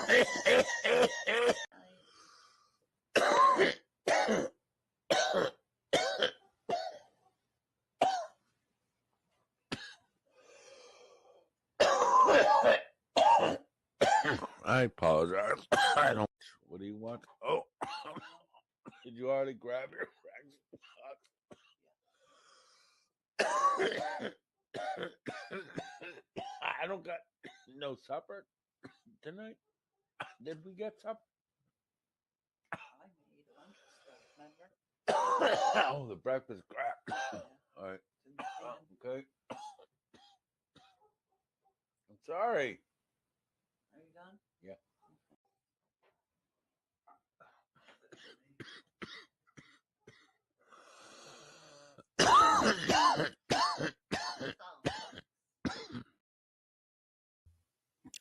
I apologize. I don't. What do you want? Oh, did you already grab your I don't got no supper tonight. Did we get supper? I made lunch stuff, remember? Oh, the breakfast crap. Yeah. All right. Okay. I'm sorry. Are you done? Yeah.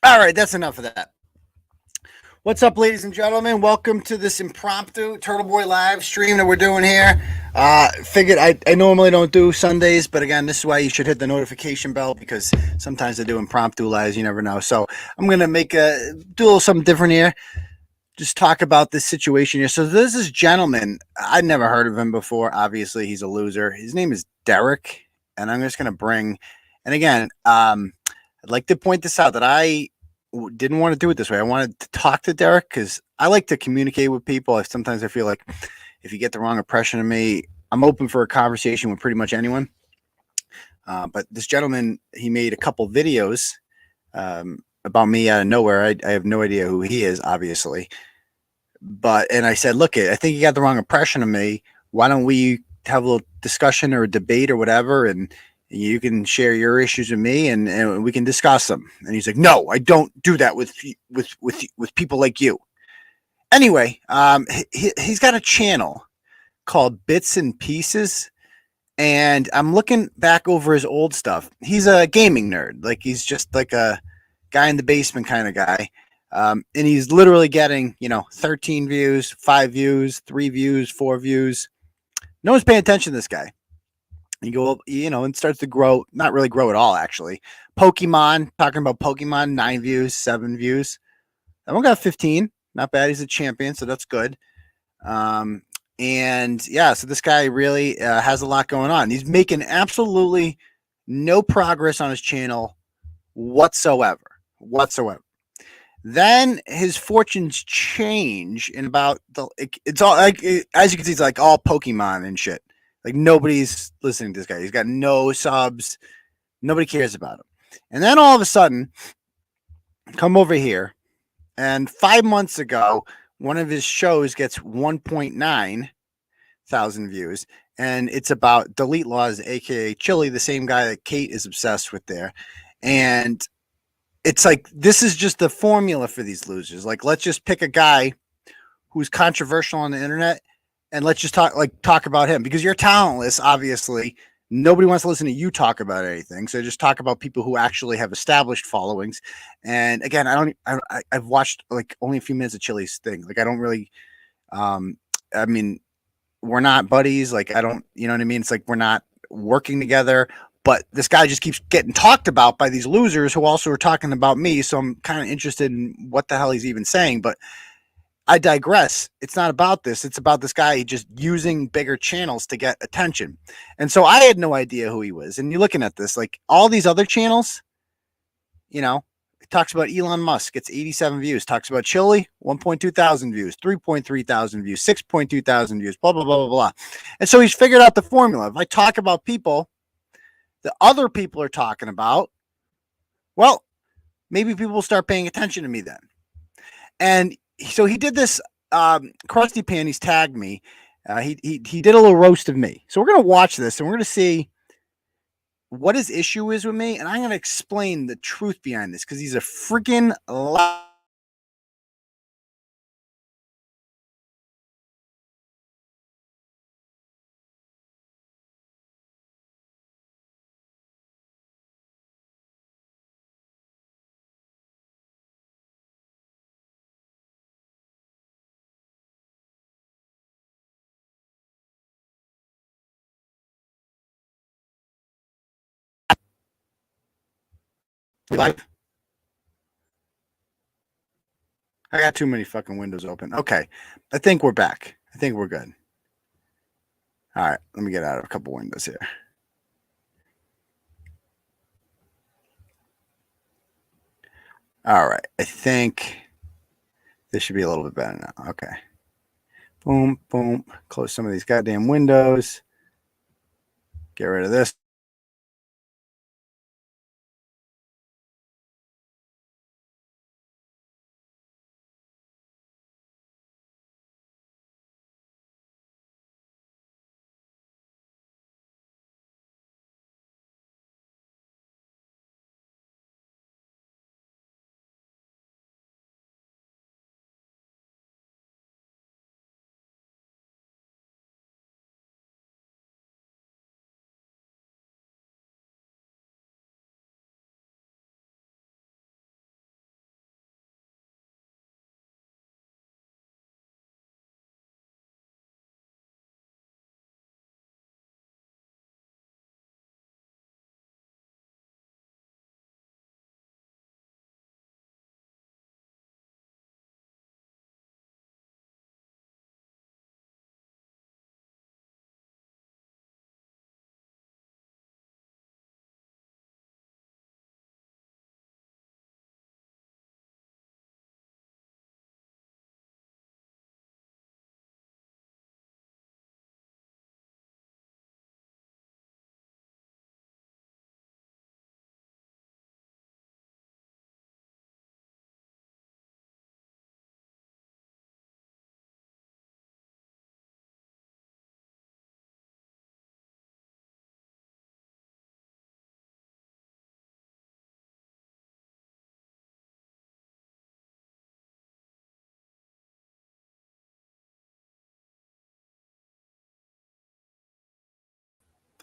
All right, that's enough of that. What's up, ladies and gentlemen? Welcome to this impromptu Turtleboy live stream that we're doing here. Figured I normally don't do Sundays, but again, this is why you should hit the notification bell, because sometimes they do impromptu lives. You never know. So I'm gonna do a little something different here. Just talk about this situation here. So there's this gentleman. I'd never heard of him before. Obviously, he's a loser. His name is Derek, and I'm just gonna bring. And again, I'd like to point this out that I didn't want to do it this way. I wanted to talk to Derek because I like to communicate with people. Sometimes I feel like if you get the wrong impression of me, I'm open for a conversation with pretty much anyone. But this gentleman, he made a couple videos about me out of nowhere. I have no idea who he is, obviously. And I said, look, I think you got the wrong impression of me. Why don't we have a little discussion or a debate or whatever, and you can share your issues with me, and we can discuss them. And he's like, no, I don't do that with people like you. Anyway, he's got a channel called Bits and Pieces, and I'm looking back over his old stuff. He's a gaming nerd. Like, he's just like a guy in the basement kind of guy. And he's literally getting, 13 views, 5 views, 3 views, 4 views. No one's paying attention to this guy. You go, and starts to grow, not really grow at all, actually. Pokemon, talking about Pokemon, 9 views, 7 views. That one got 15. Not bad. He's a champion, so that's good. And yeah, so this guy really has a lot going on. He's making absolutely no progress on his channel whatsoever. Then his fortunes change in about it's all like, as you can see, it's like all Pokemon and shit. Like, nobody's listening to this guy. He's got no subs. Nobody cares about him. And then all of a sudden, come over here, and 5 months ago, one of his shows gets 1.9 thousand views, and it's about 𝗿𝗏𝗏, aka Chili, the same guy that Kate is obsessed with there. And it's like, this is just the formula for these losers. Like, let's just pick a guy who's controversial on the internet, and let's just talk about him, because you're talentless. Obviously, nobody wants to listen to you talk about anything. So just talk about people who actually have established followings. And again, I've watched like only a few minutes of Chili's thing. Like, I don't really, I mean, we're not buddies. Like, I don't, you know what I mean? It's like, we're not working together, but this guy just keeps getting talked about by these losers who also are talking about me. So I'm kind of interested in what the hell he's even saying, but I digress. It's not about this. It's about this guy just using bigger channels to get attention. And so I had no idea who he was. And you're looking at this, like all these other channels, it talks about Elon Musk, gets 87 views. Talks about Chili, 1.2 thousand views, 3.3 thousand views, 6.2 thousand views, blah, blah, blah, blah, blah. And so he's figured out the formula. If I talk about people that other people are talking about, well, maybe people will start paying attention to me then. And so he did this. Krusty Panties tagged me. He did a little roast of me. So we're gonna watch this, and we're gonna see what his issue is with me, and I'm gonna explain the truth behind this, because he's a freaking liar. Live. I got too many fucking windows open. Okay. I think we're back. I think we're good. All right. Let me get out of a couple windows here. All right. I think this should be a little bit better now. Okay. Boom, boom. Close some of these goddamn windows. Get rid of this.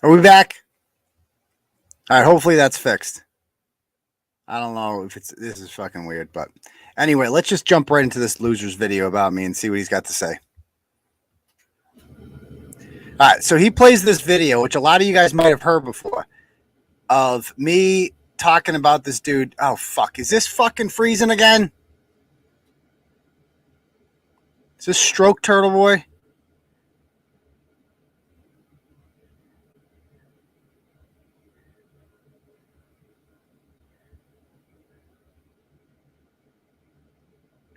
Are we back? All right. Hopefully that's fixed. I don't know if this is fucking weird, but anyway, let's just jump right into this loser's video about me and see what he's got to say. All right, so he plays this video, which a lot of you guys might have heard before, of me talking about this dude. Oh, fuck. Is this fucking freezing again? Is this Stroke Turtleboy?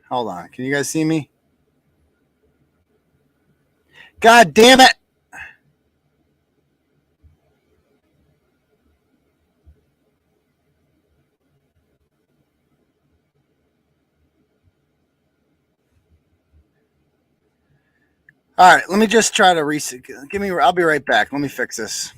Hold on. Can you guys see me? God damn it. All right, let me just try to reset. I'll be right back. Let me fix this.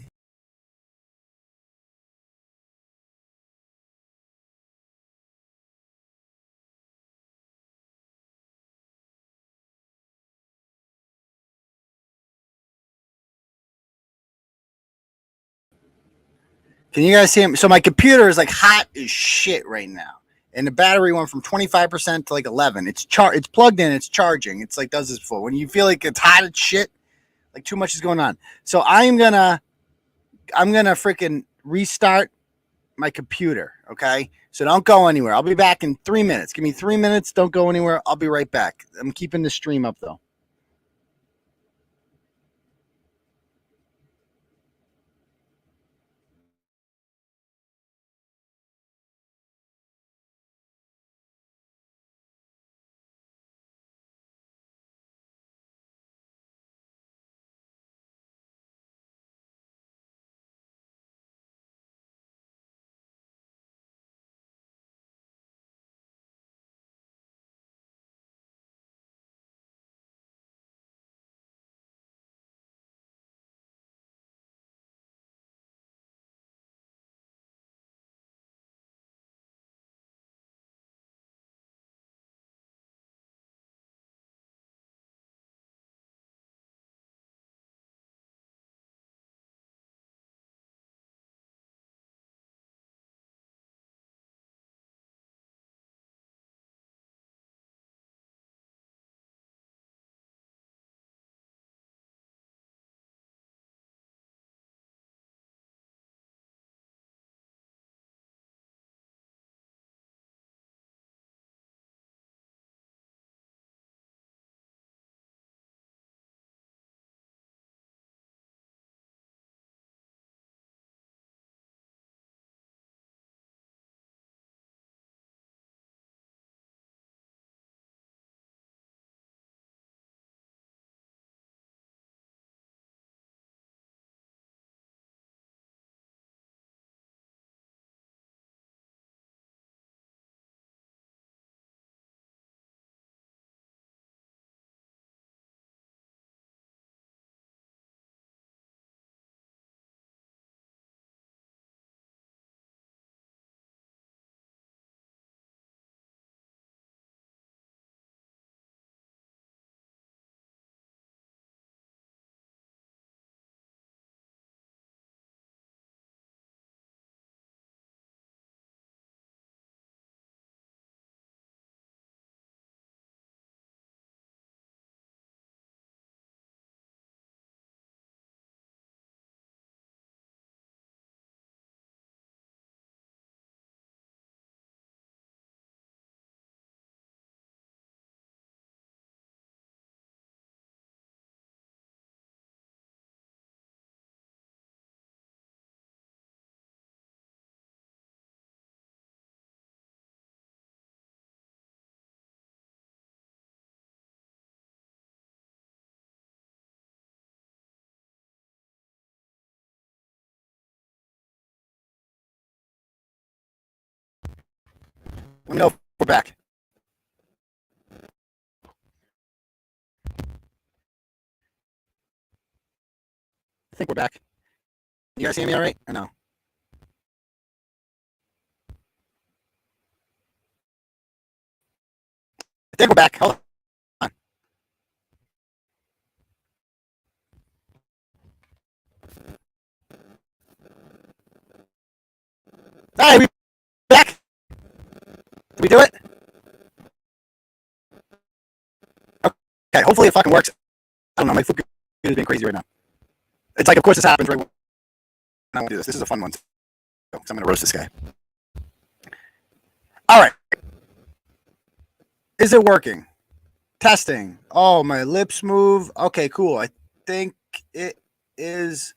Can you guys see him? So my computer is like hot as shit right now. And the battery went from 25% to like 11. It's plugged in, it's charging. It's like does this before. When you feel like it's hot as shit, like too much is going on. So I'm gonna freaking restart my computer. Okay. So don't go anywhere. I'll be back in 3 minutes. Give me 3 minutes. Don't go anywhere. I'll be right back. I'm keeping the stream up though. Let me know if we're back. I think we're back. You guys hear me all right or no? I think we're back. Hold on. All right, we back. Did we do it? Okay, hopefully it fucking works. I don't know. My foot is being crazy right now. It's like, of course, this happens right when I want to do this. This is a fun one. So I'm going to roast this guy. All right. Is it working? Testing. Oh, my lips move. Okay, cool. I think it is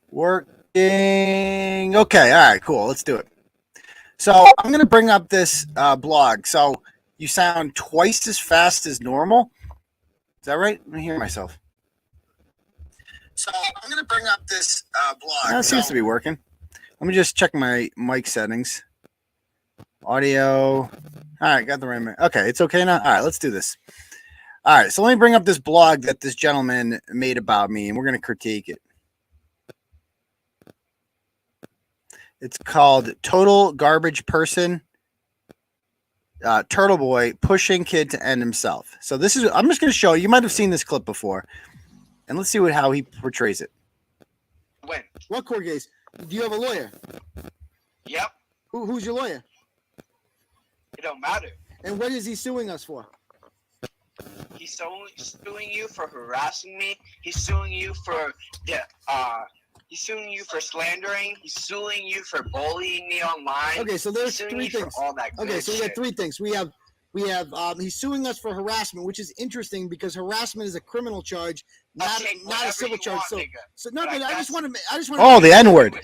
working. Okay, all right, cool. Let's do it. So I'm going to bring up this blog. So you sound twice as fast as normal. Is that right? Let me hear myself. So I'm going to bring up this blog. That seems to be working. Let me just check my mic settings. Audio. All right, got the right mic. Okay, it's okay now. All right, let's do this. All right, so let me bring up this blog that this gentleman made about me, and we're going to critique it. It's called Total Garbage Person. Turtleboy pushing kid to end himself. So this is, I'm just going to show you. You might have seen this clip before, and let's see how he portrays it. When? What court case? Do you have a lawyer? Yep. Who's your lawyer? It don't matter. And what is he suing us for? He's suing you for harassing me. He's suing you for he's suing you for slandering. He's suing you for bullying me online. Okay, so there's three things. All that okay, so we shit. got three things. We have he's suing us for harassment, which is interesting because harassment is a criminal charge, not a civil charge. So no, but I just want to. Oh, the N-word.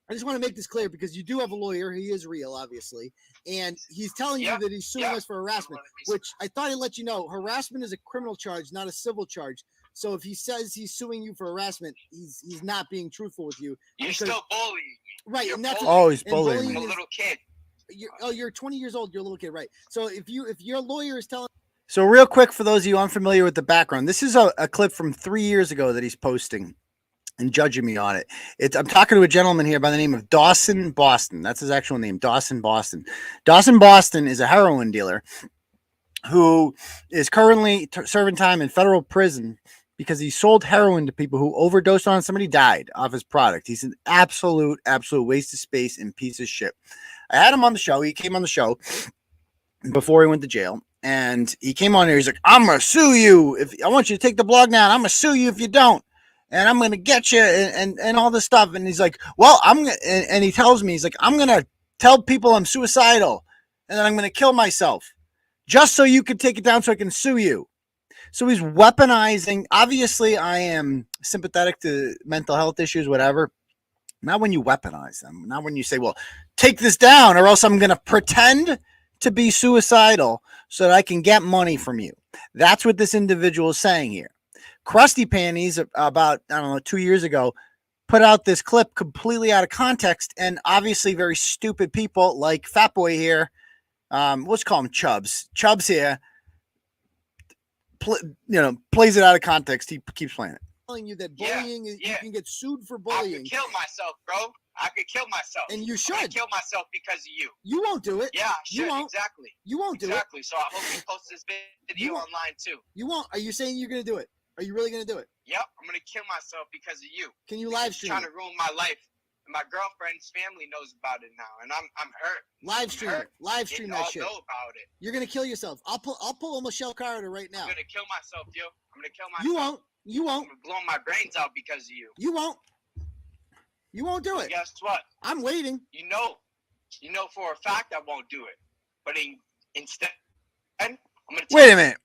I just want to make this clear because you do have a lawyer. He is real, obviously. And he's telling you that he's suing us for harassment, which I thought I'd let you know. Harassment is a criminal charge, not a civil charge. So if he says he's suing you for harassment, he's not being truthful with you. You're still bullying me. Right. You're and that's bullying. he's bullying me. I'm a little kid. You're 20 years old. You're a little kid, right? So if your lawyer is telling. So real quick, for those of you unfamiliar with the background, this is a clip from 3 years ago that he's posting and judging me on it. I'm talking to a gentleman here by the name of Dawson Boston. That's his actual name, Dawson Boston. Dawson Boston is a heroin dealer who is currently serving time in federal prison because he sold heroin to people who overdosed on somebody, died off his product. He's an absolute waste of space and piece of shit. I had him on the show. He came on the show before he went to jail. And he came on here. He's like, I'm going to sue you. If I want you to take the blog down, I'm going to sue you if you don't. And I'm going to get you and all this stuff. And he's like, well, and he tells me, he's like, I'm going to tell people I'm suicidal and then I'm going to kill myself just so you can take it down so I can sue you. So he's weaponizing. Obviously, I am sympathetic to mental health issues, whatever. Not when you weaponize them. Not when you say, well, take this down or else I'm going to pretend to be suicidal so that I can get money from you. That's what this individual is saying here. Krusty Panties, about, 2 years ago, put out this clip completely out of context, and obviously very stupid people like Fat Boy here, let's call him Chubbs here, plays it out of context. He keeps playing it. Telling you that bullying is, you can get sued for bullying. I could kill myself, bro. I could kill myself. And you should. Kill myself because of you. You won't do it. Yeah, I should. You won't. Exactly. You won't do it. Exactly. So I hope you post this video online too. You won't. Are you saying you're going to do it? Are you really going to do it? Yep, I'm going to kill myself because of you. Can you live stream? You're trying to ruin my life. And my girlfriend's family knows about it now, and I'm hurt. Live stream it. Live stream that shit. They all know about it. You're going to kill yourself. I'll pull a Michelle Carter right now. I'm going to kill myself, yo. I'm going to kill myself. You won't. You won't. I'm blowing my brains out because of you. You won't. You won't do it. Guess what? I'm waiting. You know for a fact I won't do it. But instead, I'm going to wait a minute.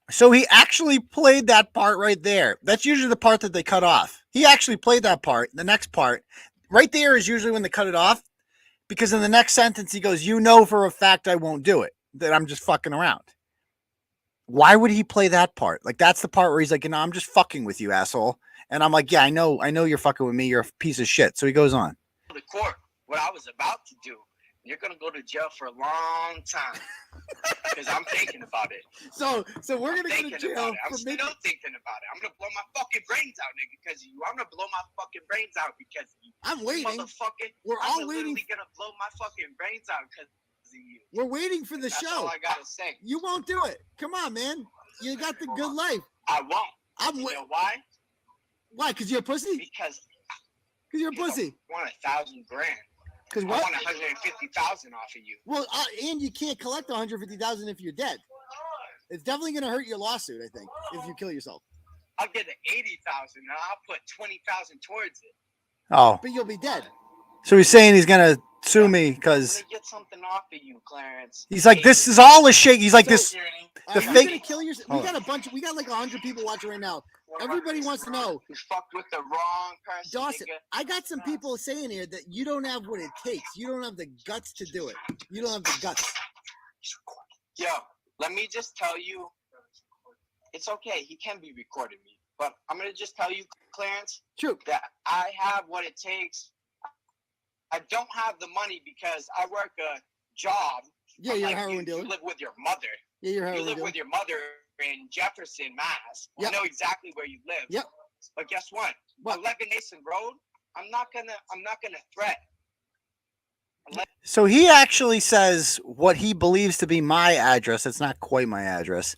So he actually played that part right there. That's usually the part that they cut off. He actually played that part. The next part right there is usually when they cut it off, because in the next sentence he goes, you know for a fact I won't do it, that I'm just fucking around. Why would he play that part? Like, that's the part where he's like, I'm just fucking with you, asshole. And I'm like, yeah, I know you're fucking with me. You're a piece of shit. So he goes on. The court, what I was about to do You're gonna go to jail for a long time. Because I'm thinking about it. So we're gonna go to Thinking jail about it. I'm for still thinking about it. I'm gonna blow my fucking brains out, nigga, because of you. I'm gonna blow my fucking brains out because of you. I'm waiting. Motherfucking, We're all waiting. Literally gonna blow my fucking brains out because of you. We're waiting for the That's show. all I gotta say. You won't do it. Come on, man. You got the good life. I won't. I'm You know why? Why? Because you're a pussy? Because You're a pussy. I want $1,000 grand. Because I what? want 150,000 off of you. Well, and you can't collect 150,000 if you're dead. It's definitely going to hurt your lawsuit, I think, if you kill yourself. I'll get 80,000 and I'll put 20,000 towards it. Oh. But you'll be dead. So he's saying he's going to sue me because get something off of you, Clarence. He's like, this is all a shake. He's like, this. The fake. Gonna Kill yourself. We got a bunch. We got like 100 people watching right now. Everybody wants to know. You fucked with the wrong person. Dawson, I got some people saying here that you don't have what it takes. You don't have the guts to do it. You don't have the guts. Yo, let me just tell you. It's okay. He can be recording me. But I'm going to just tell you, Clarence. True. That I have what it takes. I don't have the money because I work a job. Yeah, you're a heroin dealer. You live with your mother. Yeah, you're a heroin dealer. You live dealer. with your mother in Jefferson, Mass. Yep. I know exactly where you live. Yep. But guess what? What? 11 Mason Road. I'm not gonna threat. So he actually says what he believes to be my address. It's not quite my address.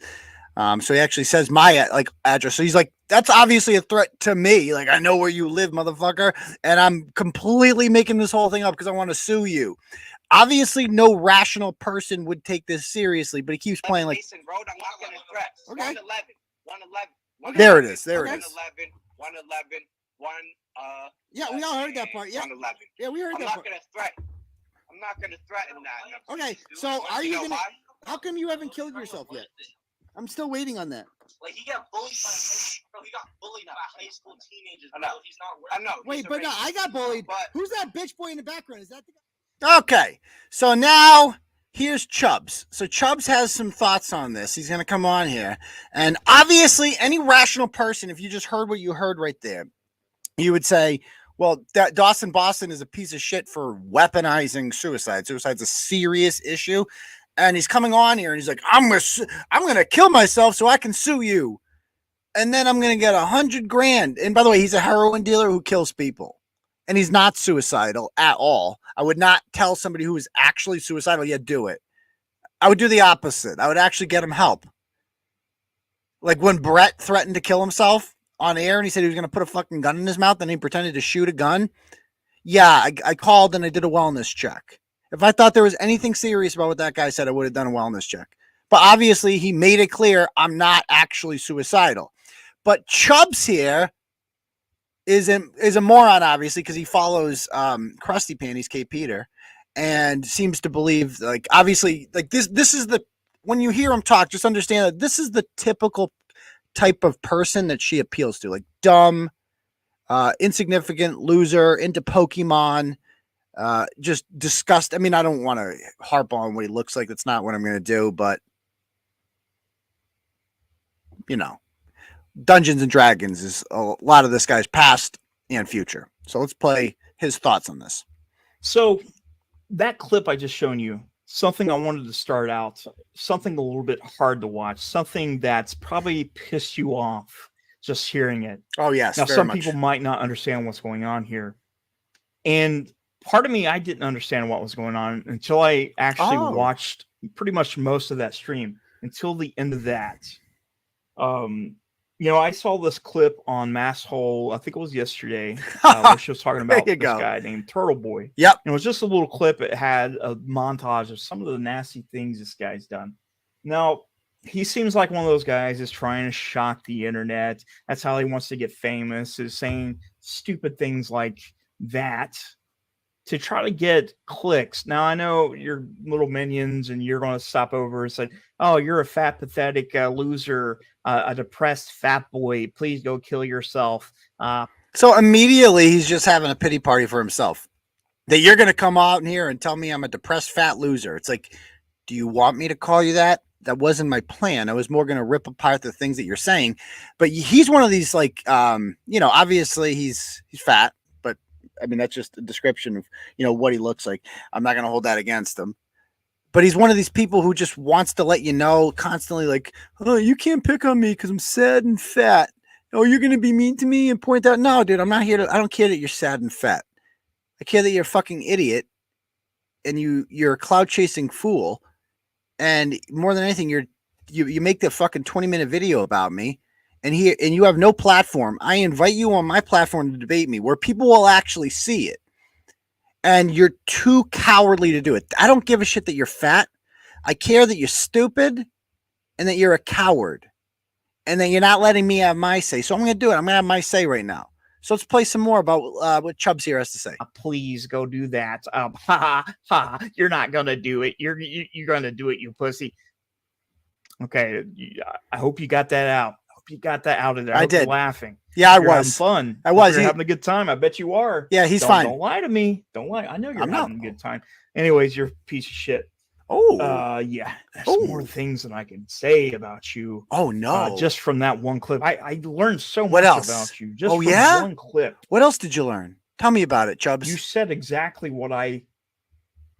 So he actually says my address. So he's like, that's obviously a threat to me. Like, I know where you live, motherfucker. And I'm completely making this whole thing up because I want to sue you. Obviously, no rational person would take this seriously, but he keeps playing like. Mason Road, I'm not gonna threat. Okay. 111. There it is. There it is. 111. Yeah, we all heard that part. Yeah. 111. Yeah, we heard I'm that not part. gonna threat. I'm not gonna threaten that. Okay, so are you gonna? Why? How come you haven't killed yourself yet? I'm still waiting on that. Like he got bullied by he got bullied by high school teenagers. I know. He's not. I know. Wait, he's a but no, racist. I got bullied. But Who's that bitch boy in the background? Is that the guy? Okay, so now here's Chubbs. So Chubbs has some thoughts on this. He's going to come on here. And obviously, any rational person, if you just heard what you heard right there, you would say, well, that Dawson Boston is a piece of shit for weaponizing suicide. Suicide's a serious issue. And he's coming on here and he's like, I'm going to kill myself so I can sue you. And then I'm going to get $100,000. And by the way, he's a heroin dealer who kills people. And he's not suicidal at all. I would not tell somebody who is actually suicidal, yeah, do it. I would do the opposite. I would actually get him help. Like when Brett threatened to kill himself on air and he said he was going to put a fucking gun in his mouth and he pretended to shoot a gun. Yeah, I called and I did a wellness check. If I thought there was anything serious about what that guy said, I would have done a wellness check. But obviously he made it clear I'm not actually suicidal. But Chubbs here is a moron, obviously, because he follows Krusty Panties, K. Peter, and seems to believe, like, obviously, like this is the, when you hear him talk, just understand that this is the typical type of person that she appeals to, like dumb, insignificant, loser, into Pokemon, just disgust. I mean, I don't want to harp on what he looks like. That's not what I'm going to do, but you know. Dungeons and Dragons is a lot of this guy's past and future. So let's play his thoughts on this. So that clip I just shown you, something I wanted to start out, something a little bit hard to watch, something that's probably pissed you off just hearing it. Oh, yes. Now, some people might not understand what's going on here. And part of me, I didn't understand what was going on until I actually watched pretty much most of that stream until the end of that. You know, I saw this clip on Masshole, I think it was yesterday, where she was talking about this guy named Turtleboy. Yep. And it was just a little clip. It had a montage of some of the nasty things this guy's done. Now, he seems like one of those guys is trying to shock the internet. That's how he wants to get famous, is saying stupid things like that to try to get clicks. Now, I know you're little minions and you're going to stop over and say, oh, you're a fat, pathetic loser, a depressed fat boy. Please go kill yourself. So immediately he's just having a pity party for himself. That you're going to come out in here and tell me I'm a depressed fat loser. It's like, do you want me to call you that? That wasn't my plan. I was more going to rip apart the things that you're saying. But he's one of these, like, you know, obviously he's fat. I mean, that's just a description of, you know, what he looks like. I'm not going to hold that against him. But he's one of these people who just wants to let you know constantly, like, oh, you can't pick on me because I'm sad and fat. Oh, you're going to be mean to me and point out. No, dude, I'm not here to, I don't care that you're sad and fat. I care that you're a fucking idiot and you're a cloud chasing fool. And more than anything, you make the fucking 20-minute video about me and you have no platform. I invite you on my platform to debate me where people will actually see it. And you're too cowardly to do it. I don't give a shit that you're fat. I care that you're stupid and that you're a coward and that you're not letting me have my say. So I'm going to do it. I'm going to have my say right now. So let's play some more about what Chubbs here has to say. Please go do that. You're not going to do it. You're going to do it, you pussy. Okay. I hope you got that out. You got that out of there. I did. Laughing. Yeah, I You're was having fun. I was You're having a good time. I bet you are. Yeah, he's don't, fine. Don't lie to me. Don't lie. I know you're I'm having not. a good time. Anyways, you're a piece of shit. Oh, yeah. There's more things that I can say about you. Oh no! Just from that one clip, I learned so What much else? about you. Just Oh, from yeah? one clip. What else did you learn? Tell me about it, Chubbs. You said exactly what I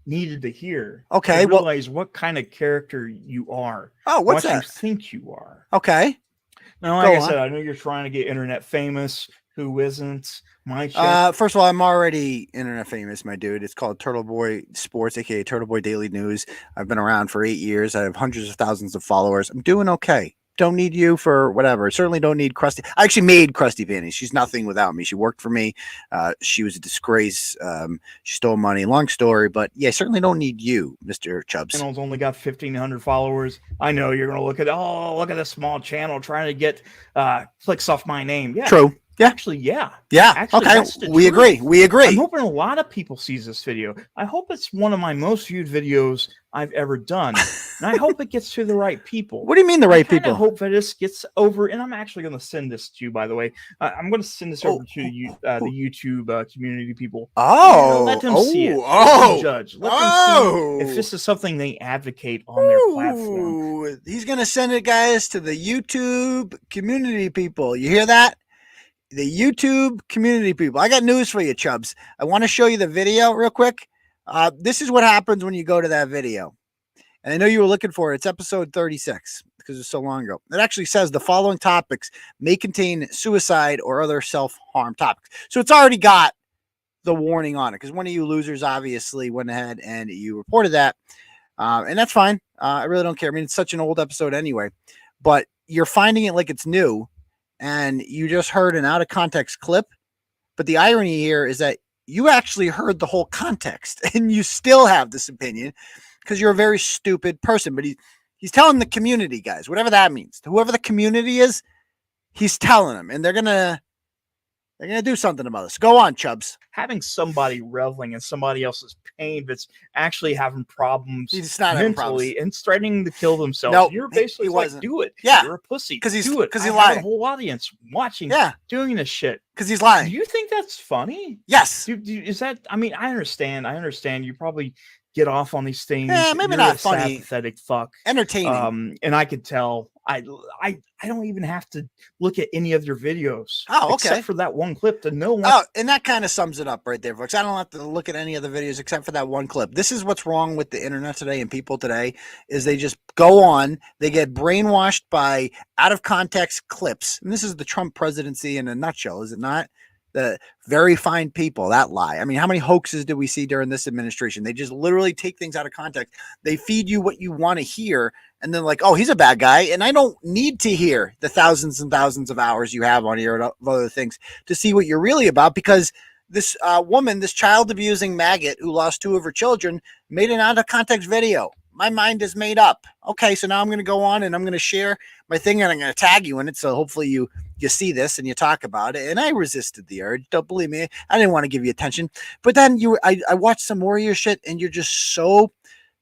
needed to hear. Okay, to well- realize what kind of character you are. Oh, what's what that? you think you are. Okay. Now, like Go I on. said, I know you're trying to get internet famous. Who isn't? My check. First of all, I'm already internet famous, my dude. It's called Turtleboy Sports, aka Turtleboy Daily News. I've been around for 8 years. I have hundreds of thousands of followers. I'm doing okay. Don't need you for whatever. Certainly don't need Krusty. I actually made Krusty Panties. She's nothing without me. She worked for me. She was a disgrace. She stole money. Long story, but yeah, certainly don't need you, Mr. Chubbs. Channel's only got 1,500 followers. I know you're going to look at this small channel trying to get clicks off my name. Yeah, True. Yeah. Actually, yeah. Yeah. Actually, Okay. that's the We truth. agree. We agree. I'm hoping a lot of people sees this video. I hope it's one of my most viewed videos I've ever done. And I hope it gets to the right people. What do you mean the right I kinda people? hope that this gets over, and I'm actually going to send this to you, by the way. I'm going to send this over to you, the YouTube community people. Oh, Let them see it. Let Oh, them judge. Let them see if this is something they advocate on their platform. Ooh, he's gonna send it, guys, to the YouTube community people. You hear that? The YouTube community people. I got news for you, Chubbs. I want to show you the video real quick. This is what happens when you go to that video. And I know you were looking for it. It's episode 36 because it's so long ago. It actually says the following topics may contain suicide or other self-harm topics. So it's already got the warning on it because one of you losers obviously went ahead and you reported that. And that's fine. I really don't care. I mean, it's such an old episode anyway, but you're finding it like it's new. And you just heard an out of context clip. But the irony here is that you actually heard the whole context and you still have this opinion because you're a very stupid person. But he's telling the community, guys, whatever that means, whoever the community is, he's telling them, and they're gonna do something about this. Go on, Chubbs. Having somebody reveling in somebody else's pain that's actually having problems He's not having problems. mentally and threatening to kill themselves. Nope, You're basically he like, wasn't. do it. Yeah. You're a pussy. Because he's do it. because I he's have lying. a whole audience watching. Yeah. Doing this shit. Because he's Do lying. you think that's funny? Yes. Is that? I mean, I understand. You probably get off on these things. Yeah, maybe You're not a sad, funny. pathetic fuck. Entertaining. And I could tell. I don't even have to look at any of your videos. Oh, okay. Except for that one clip to know what. Oh, and that kind of sums it up right there, folks. I don't have to look at any other videos except for that one clip. This is what's wrong with the internet today and people today is they just go on, they get brainwashed by out of context clips. And this is the Trump presidency in a nutshell, is it not? The very fine people that lie. I mean, how many hoaxes did we see during this administration? They just literally take things out of context. They feed you what you want to hear. And then like, oh, he's a bad guy. And I don't need to hear the thousands and thousands of hours you have on here of other things to see what you're really about, because this woman, this child abusing maggot who lost 2 of her children, made an out of context video. My mind is made up. Okay, so now I'm going to go on and I'm going to share my thing and I'm going to tag you in it. So hopefully you see this and you talk about it. And I resisted the urge. Don't believe me. I didn't want to give you attention. But then I watched some more of your shit and you're just so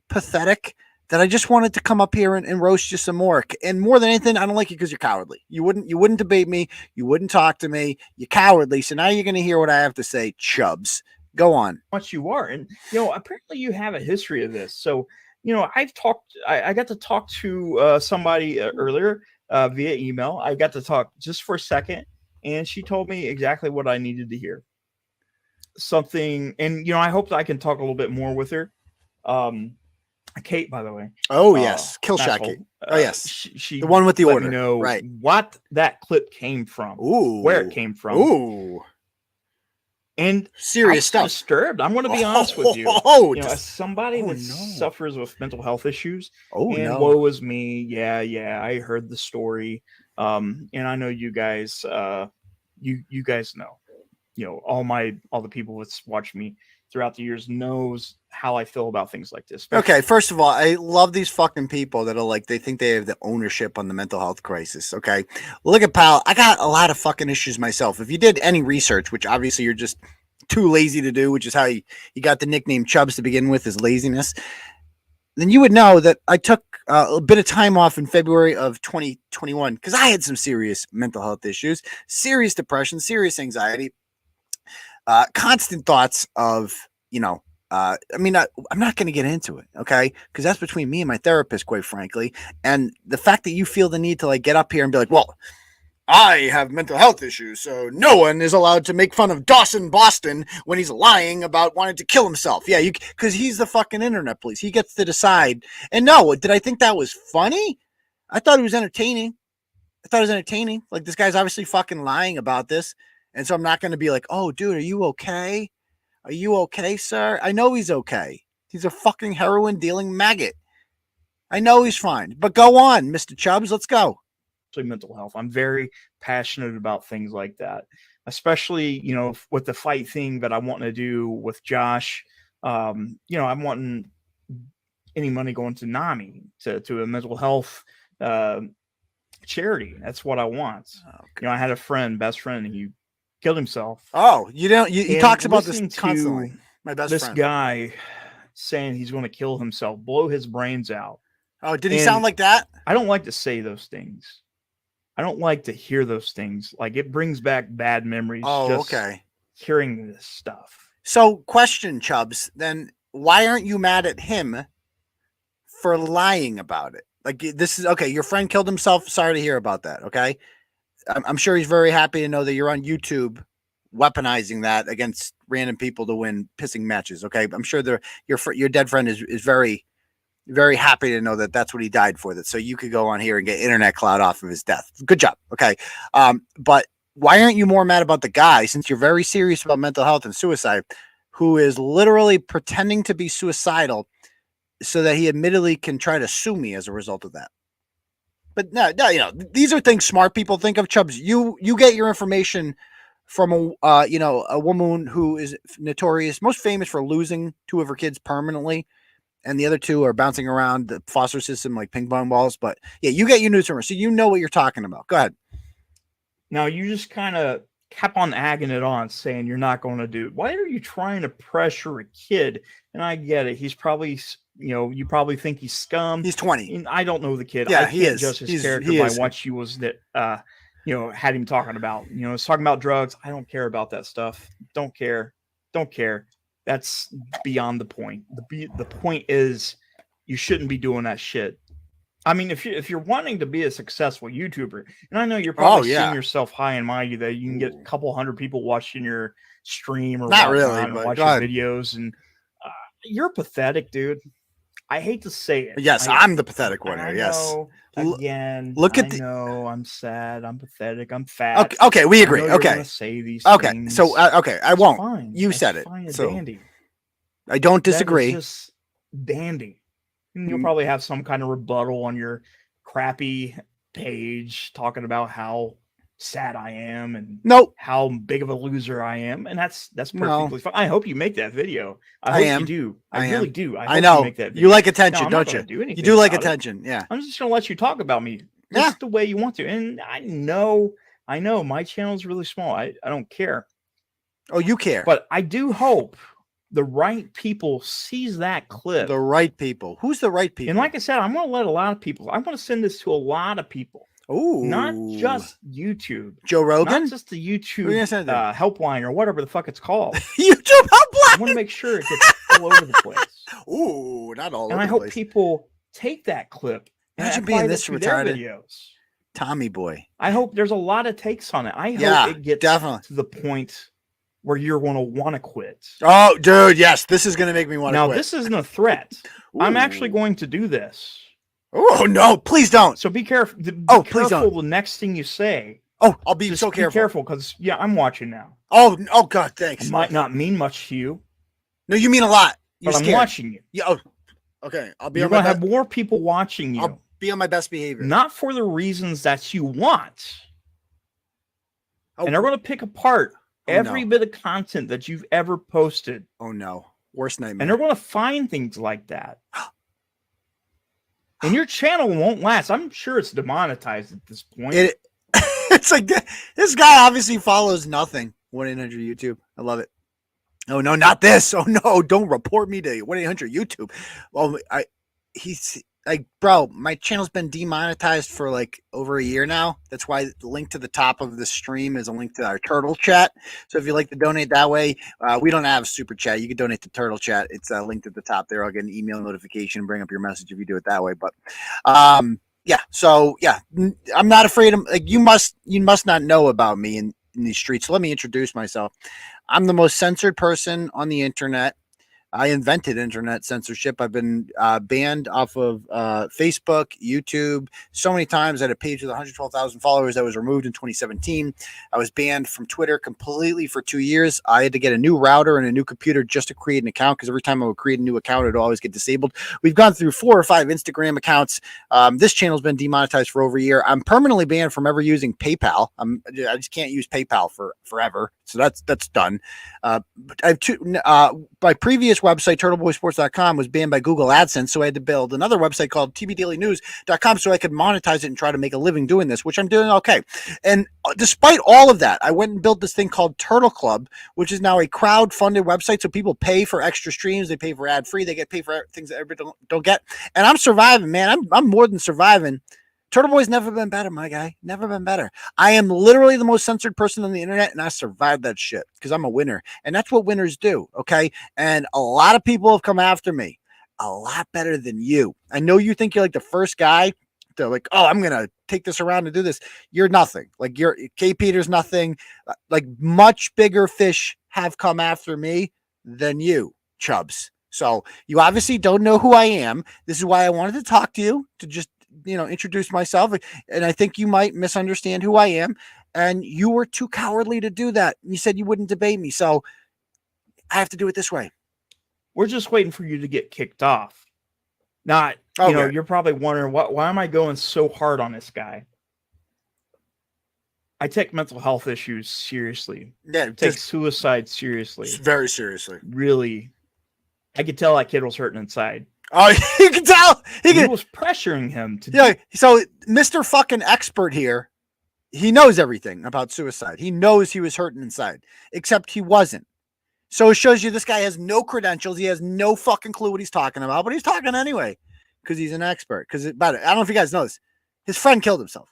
pathetic that I just wanted to come up here and roast you some more. And more than anything, I don't like you because you're cowardly. You wouldn't debate me. You wouldn't talk to me. You're cowardly. So now you're going to hear what I have to say, Chubbs. Go on. Much you are. And, apparently you have a history of this. So, I got to talk to somebody earlier via email. I got to talk just for a second, and she told me exactly what I needed to hear. something, and I hope that I can talk a little bit more with her. Kate, by the way. Oh yes, Kill Shot Asshole. Kate. Oh yes, She the one with the let order. me know Right. what that clip came from. Ooh, where it came from. Ooh, and serious stuff. Disturbed. I'm going to be honest with you. As somebody that suffers with mental health issues. Woe is me. Yeah. I heard the story. And I know you guys. You guys know. All the people that's watched me throughout the years knows how I feel about things like this. Okay, first of all, I love these fucking people that are like, they think they have the ownership on the mental health crisis. Okay, look at pal, I got a lot of fucking issues myself. If you did any research, which obviously you're just too lazy to do, which is how you got the nickname Chubbs to begin with, is laziness, then you would know that I took a bit of time off in February of 2021 because I had some serious mental health issues, serious depression, serious anxiety, constant thoughts of, I'm not going to get into it, okay? Because that's between me and my therapist, quite frankly. And the fact that you feel the need to like get up here and be like, well, I have mental health issues, so no one is allowed to make fun of Dawson Boston when he's lying about wanting to kill himself. Yeah, because he's the fucking internet police. He gets to decide. And no, did I think that was funny? I thought it was entertaining. Like, this guy's obviously fucking lying about this. And so I'm not going to be like, oh, dude, are you okay? Are you okay, sir? I know he's okay. He's a fucking heroin dealing maggot. I know he's fine. But go on, Mr. Chubbs. Let's go. Mental health. I'm very passionate about things like that, especially, with the fight thing that I want to do with Josh. I'm wanting any money going to NAMI, to a mental health charity. That's what I want. Okay. I had a best friend, and he killed himself. Oh, he talks about this constantly. My best friend. This guy saying he's going to kill himself, blow his brains out. Oh, did he sound like that? I don't like to say those things. I don't like to hear those things. Like, it brings back bad memories. Oh, okay. Hearing this stuff. So, question, Chubbs, then why aren't you mad at him for lying about it? Like, this is okay. Your friend killed himself. Sorry to hear about that. Okay. I'm sure he's very happy to know that you're on YouTube weaponizing that against random people to win pissing matches. Okay. I'm sure your dead friend is very, very happy to know that that's what he died for. That so you could go on here and get internet clout off of his death. Good job. Okay. But why aren't you more mad about the guy, since you're very serious about mental health and suicide, who is literally pretending to be suicidal so that he admittedly can try to sue me as a result of that? But no, these are things smart people think of, Chubbs. You get your information from a woman who is notorious, most famous for losing 2 of her kids permanently, and the other 2 are bouncing around the foster system like ping pong balls. But yeah, you get your news from her, so you know what you're talking about. Go ahead. Now, you just kind of kept on agging it on, saying you're not going to do it. Why are you trying to pressure a kid? And I get it. He's probably, you probably think he's scum. He's 20. And I don't know the kid. Yeah, I can't judge his character by what she was that, had him talking about. He's talking about drugs. I don't care about that stuff. Don't care. That's beyond the point. The point is, you shouldn't be doing that shit. I mean, if you're wanting to be a successful YouTuber, and I know you're probably seeing yourself high and mighty that you can get a couple hundred people watching your stream or not really, but watch your videos, and you're pathetic, dude. I hate to say it. Yes, I'm the pathetic one here. Yes. Again, look at I'm sad. I'm pathetic. I'm fat. Okay, we agree. Okay. Say these things. So okay, I won't. Fine. You That's said it. So dandy. I don't disagree. That is just dandy. And you'll probably have some kind of rebuttal on your crappy page talking about how sad I am and how big of a loser I am, and that's perfectly fine. I hope you make that video. I hope you do. I really do. I know. You make that video. You like attention, don't you? You do like attention. Yeah. I'm just gonna let you talk about me just the way you want to, and I know my channel is really small. I don't care. Oh, you care. But I do hope the right people sees that clip. The right people. Who's the right people? And like I said, I'm going to let a lot of people. I'm going to send this to a lot of people. Oh, not just YouTube. Joe Rogan? Not just the YouTube helpline or whatever the fuck it's called. YouTube helpline. I want to make sure it gets all over the place. Ooh, not all over the place. And I hope people take that clip. Imagine being this retarded. Videos. Tommy boy. I hope there's a lot of takes on it. I hope it gets to the point where you're going to want to quit. Oh, dude, yes, this is going to make me want to Now, quit. this isn't a threat. I'm actually Ooh. going to do this. Oh, no, please don't. So be careful. Be please careful don't. the next thing you say. Oh, I'll be Just so be careful. careful, because, yeah, I'm watching now. Oh, God, thanks. It might not mean much to you, No, you mean a lot. You're but scared. I'm watching you. Yeah. Oh, okay. I'll be You're on my going to have best. more people watching you. I'll be on my best behavior. Not for the reasons that you want. Oh, And they're going to pick apart every no. bit of content that you've ever posted. Oh, no. Worst nightmare. And they're going to find things like that. And your channel won't last. I'm sure it's demonetized at this point. It's like this guy obviously follows nothing. 1-800 YouTube. I love it. Oh, no, not this. Oh, no. Don't report me to 1-800 YouTube. Well, he's like, bro, my channel's been demonetized for like over a year now. That's why the link to the top of the stream is a link to our Turtle Chat. So if you'd like to donate that way, we don't have Super Chat. You can donate to Turtle Chat. It's linked at the top there. I'll get an email notification and bring up your message if you do it that way. But yeah, so yeah, I'm not afraid of, like, you must not know about me in these streets. So let me introduce myself. I'm the most censored person on the internet. I invented internet censorship. I've been banned off of Facebook, YouTube so many times. I had a page with 112,000 followers that was removed in 2017. I was banned from Twitter completely for 2 years. I had to get a new router and a new computer just to create an account, because every time I would create a new account, it would always get disabled. We've gone through 4 or 5 Instagram accounts. This channel's been demonetized for over a year. I'm permanently banned from ever using PayPal. I just can't use PayPal forever. So that's done. I have my previous website, turtleboysports.com, was banned by Google AdSense, so I had to build another website called tvdailynews.com so I could monetize it and try to make a living doing this, which I'm doing okay. And despite all of that, I went and built this thing called Turtle Club, which is now a crowd-funded website, so people pay for extra streams, they pay for ad-free, they get paid for things that everybody don't get. And I'm surviving, man. I'm more than surviving. Turtleboy's never been better, my guy. Never been better. I am literally the most censored person on the internet, and I survived that shit because I'm a winner. And that's what winners do, okay? And a lot of people have come after me. A lot better than you. I know you think you're like the first guy. They're like, oh, I'm going to take this around and do this. You're nothing. Like, you're K. Peter's nothing. Like, much bigger fish have come after me than you, Chubbs. So you obviously don't know who I am. This is why I wanted to talk to you, to just, introduce myself. And I think you might misunderstand who I am. And you were too cowardly to do that. You said you wouldn't debate me. So I have to do it this way. We're just waiting for you to get kicked off. Not, you're probably wondering, why am I going so hard on this guy? I take mental health issues seriously. Yeah, take suicide seriously. Very seriously. Really. I could tell that kid was hurting inside. Oh, you can tell. He was pressuring him to. Yeah. So Mr. fucking expert here, he knows everything about suicide. He knows he was hurting inside, except he wasn't. So it shows you this guy has no credentials. He has no fucking clue what he's talking about, but he's talking anyway because he's an expert. I don't know if you guys know this. His friend killed himself.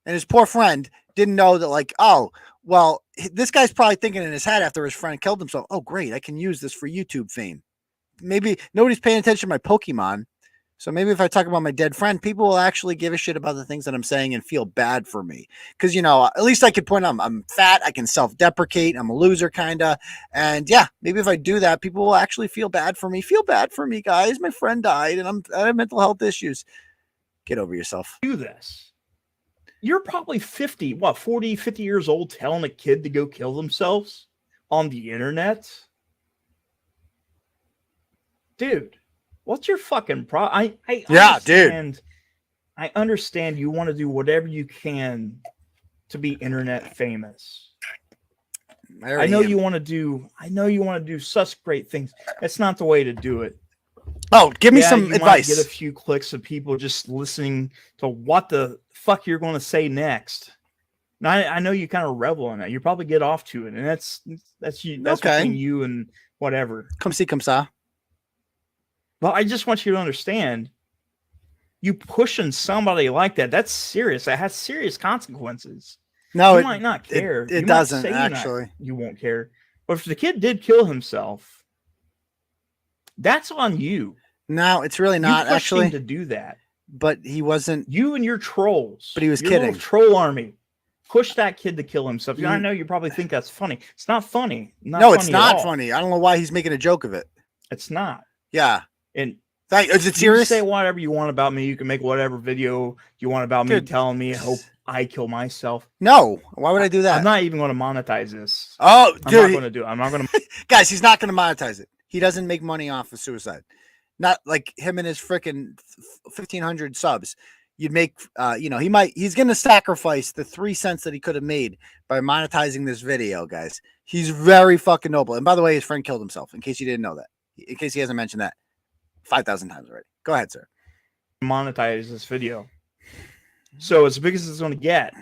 And his poor friend didn't know that, like, oh, well, this guy's probably thinking in his head after his friend killed himself, oh, great, I can use this for YouTube fame. Maybe nobody's paying attention to my Pokemon. So maybe if I talk about my dead friend, people will actually give a shit about the things that I'm saying and feel bad for me. Because, at least I could point out I'm fat. I can self-deprecate. I'm a loser, kind of. And yeah, maybe if I do that, people will actually feel bad for me. Feel bad for me, guys. My friend died and I have mental health issues. Get over yourself. Do this. You're probably 40, 50 years old telling a kid to go kill themselves on the internet? Dude, what's your fucking problem? Dude. I understand you want to do whatever you can to be internet famous. I know you want to do such great things. That's not the way to do it. Oh, give me some advice. Get a few clicks of people just listening to what the fuck you're going to say next. Now, I know you kind of revel in that. You probably get off to it, and that's you. That's okay. Between you and whatever. 𝗵𝗍 𝗵𝗧. Well, I just want you to understand. You pushing somebody like that, that's serious. That has serious consequences. No, you might not care. It doesn't, actually. You won't care. But if the kid did kill himself, that's on you. No, it's really not, actually. Him to do that. But he wasn't. You and your trolls. But he was your kidding. Little troll army push that kid to kill himself. I know you probably think that's funny. It's not funny. No, it's not funny. I don't know why he's making a joke of it. It's not. Yeah. And is it serious? You say whatever you want about me. You can make whatever video you want about me telling me I hope I kill myself. No. Why would I do that? I'm not even going to monetize this. Oh, dude. I'm not going to do it. I'm not going to. Guys, he's not going to monetize it. He doesn't make money off of suicide. Not like him and his freaking 1,500 subs. You'd make, he's going to sacrifice the 3 cents that he could have made by monetizing this video, guys. He's very fucking noble. And by the way, his friend killed himself, in case you didn't know that. In case he hasn't mentioned that 5,000 times already. Go ahead, sir. Monetize this video. So as big as it's going to get,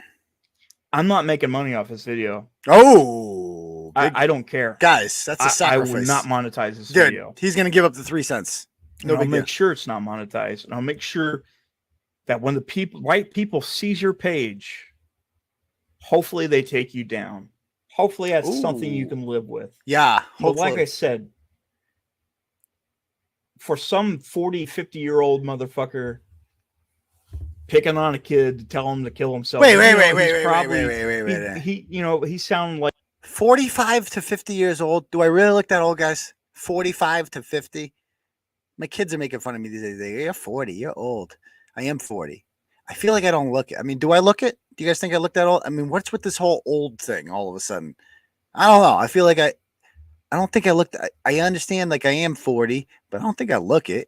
I'm not making money off this video. Oh, I don't care. Guys, that's a sacrifice. I will not monetize this Dude, video. He's going to give up the 3 cents. No, I'll make sure it's not monetized. And I'll make sure that when the right people sees your page, hopefully they take you down. Hopefully that's something you can live with. Yeah. But like I said, for some 40, 50-year-old motherfucker picking on a kid to tell him to kill himself. Wait. He sounded like 45 to 50 years old. Do I really look that old, guys? 45 to 50. My kids are making fun of me these days. You're 40. You're old. I am 40. I feel like I don't look it. I mean, do I look it? Do you guys think I look that old? I mean, what's with this whole old thing all of a sudden? I don't know. I feel like I don't think I looked. I understand like I am 40, but I don't think I look it.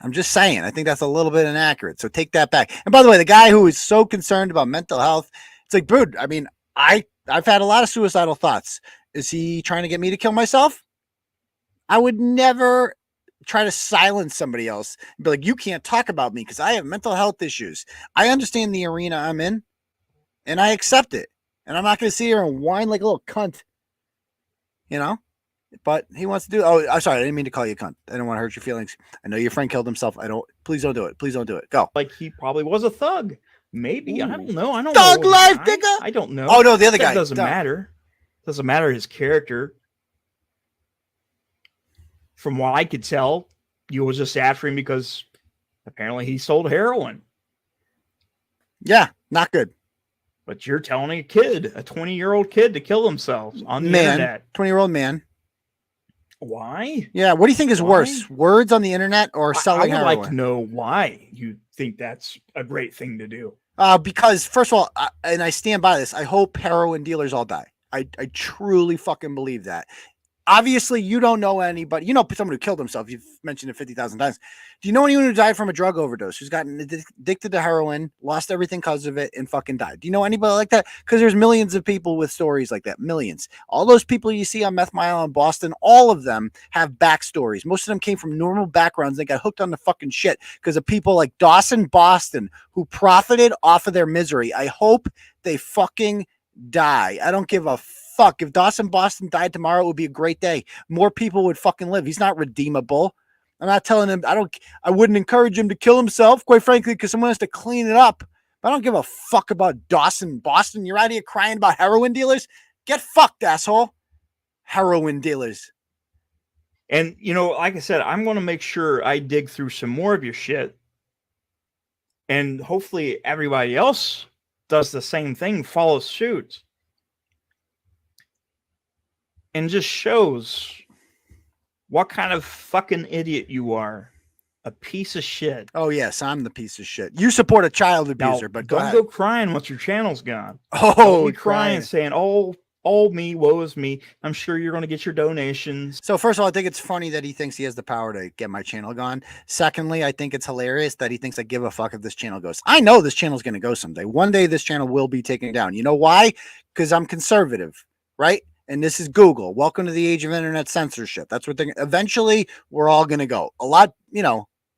I'm just saying. I think that's a little bit inaccurate. So take that back. And by the way, the guy who is so concerned about mental health, it's like, dude, I mean, I've had a lot of suicidal thoughts. Is he trying to get me to kill myself? I would never try to silence somebody else and be like, you can't talk about me because I have mental health issues. I understand the arena I'm in and I accept it. And I'm not going to sit here and whine like a little cunt, but he wants to do. Oh, I'm sorry. I didn't mean to call you a cunt. I didn't want to hurt your feelings. I know your friend killed himself. Please don't do it. Please don't do it. Go. Like he probably was a thug. Maybe. Ooh. I don't know. I don't Thug know. life, nigga. I don't know. Oh no, the other guy. Doesn't matter. Doesn't matter his character. From what I could tell, you was just after him because apparently he sold heroin. Yeah, not good. But you're telling a kid, a 20-year-old kid, to kill themselves on the internet. 20-year-old man. Why? Yeah, what do you think is worse? Words on the internet or selling heroin? I would like to know why you think that's a great thing to do. Because, first of all, and I stand by this, I hope heroin dealers all die. I truly fucking believe that. Obviously, you don't know anybody. You know someone who killed himself. You've mentioned it 50,000 times. Do you know anyone who died from a drug overdose, who's gotten addicted to heroin, lost everything because of it, and fucking died? Do you know anybody like that? Because there's millions of people with stories like that. Millions. All those people you see on Meth Mile in Boston, all of them have backstories. Most of them came from normal backgrounds. They got hooked on the fucking shit because of people like Dawson Boston who profited off of their misery. I hope they fucking die. I don't give a fuck. If Dawson Boston died tomorrow, it would be a great day. More people would fucking live. He's not redeemable. I'm not telling him. I wouldn't encourage him to kill himself, quite frankly, because someone has to clean it up. But I don't give a fuck about Dawson Boston. You're out here crying about heroin dealers? Get fucked, asshole. Heroin dealers. And, like I said, I'm going to make sure I dig through some more of your shit. And hopefully everybody else does the same thing, follows suit. And just shows what kind of fucking idiot you are. A piece of shit. Oh, yes, I'm the piece of shit. You support a child abuser, but don't go crying once your channel's gone. Oh, don't be crying saying, oh, me, woe is me. I'm sure you're going to get your donations. So first of all, I think it's funny that he thinks he has the power to get my channel gone. Secondly, I think it's hilarious that he thinks I give a fuck if this channel goes. I know this channel's going to go someday. One day this channel will be taken down. You know why? Because I'm conservative, right? And this is Google. Welcome to the age of internet censorship. That's what eventually we're all going to go. A lot,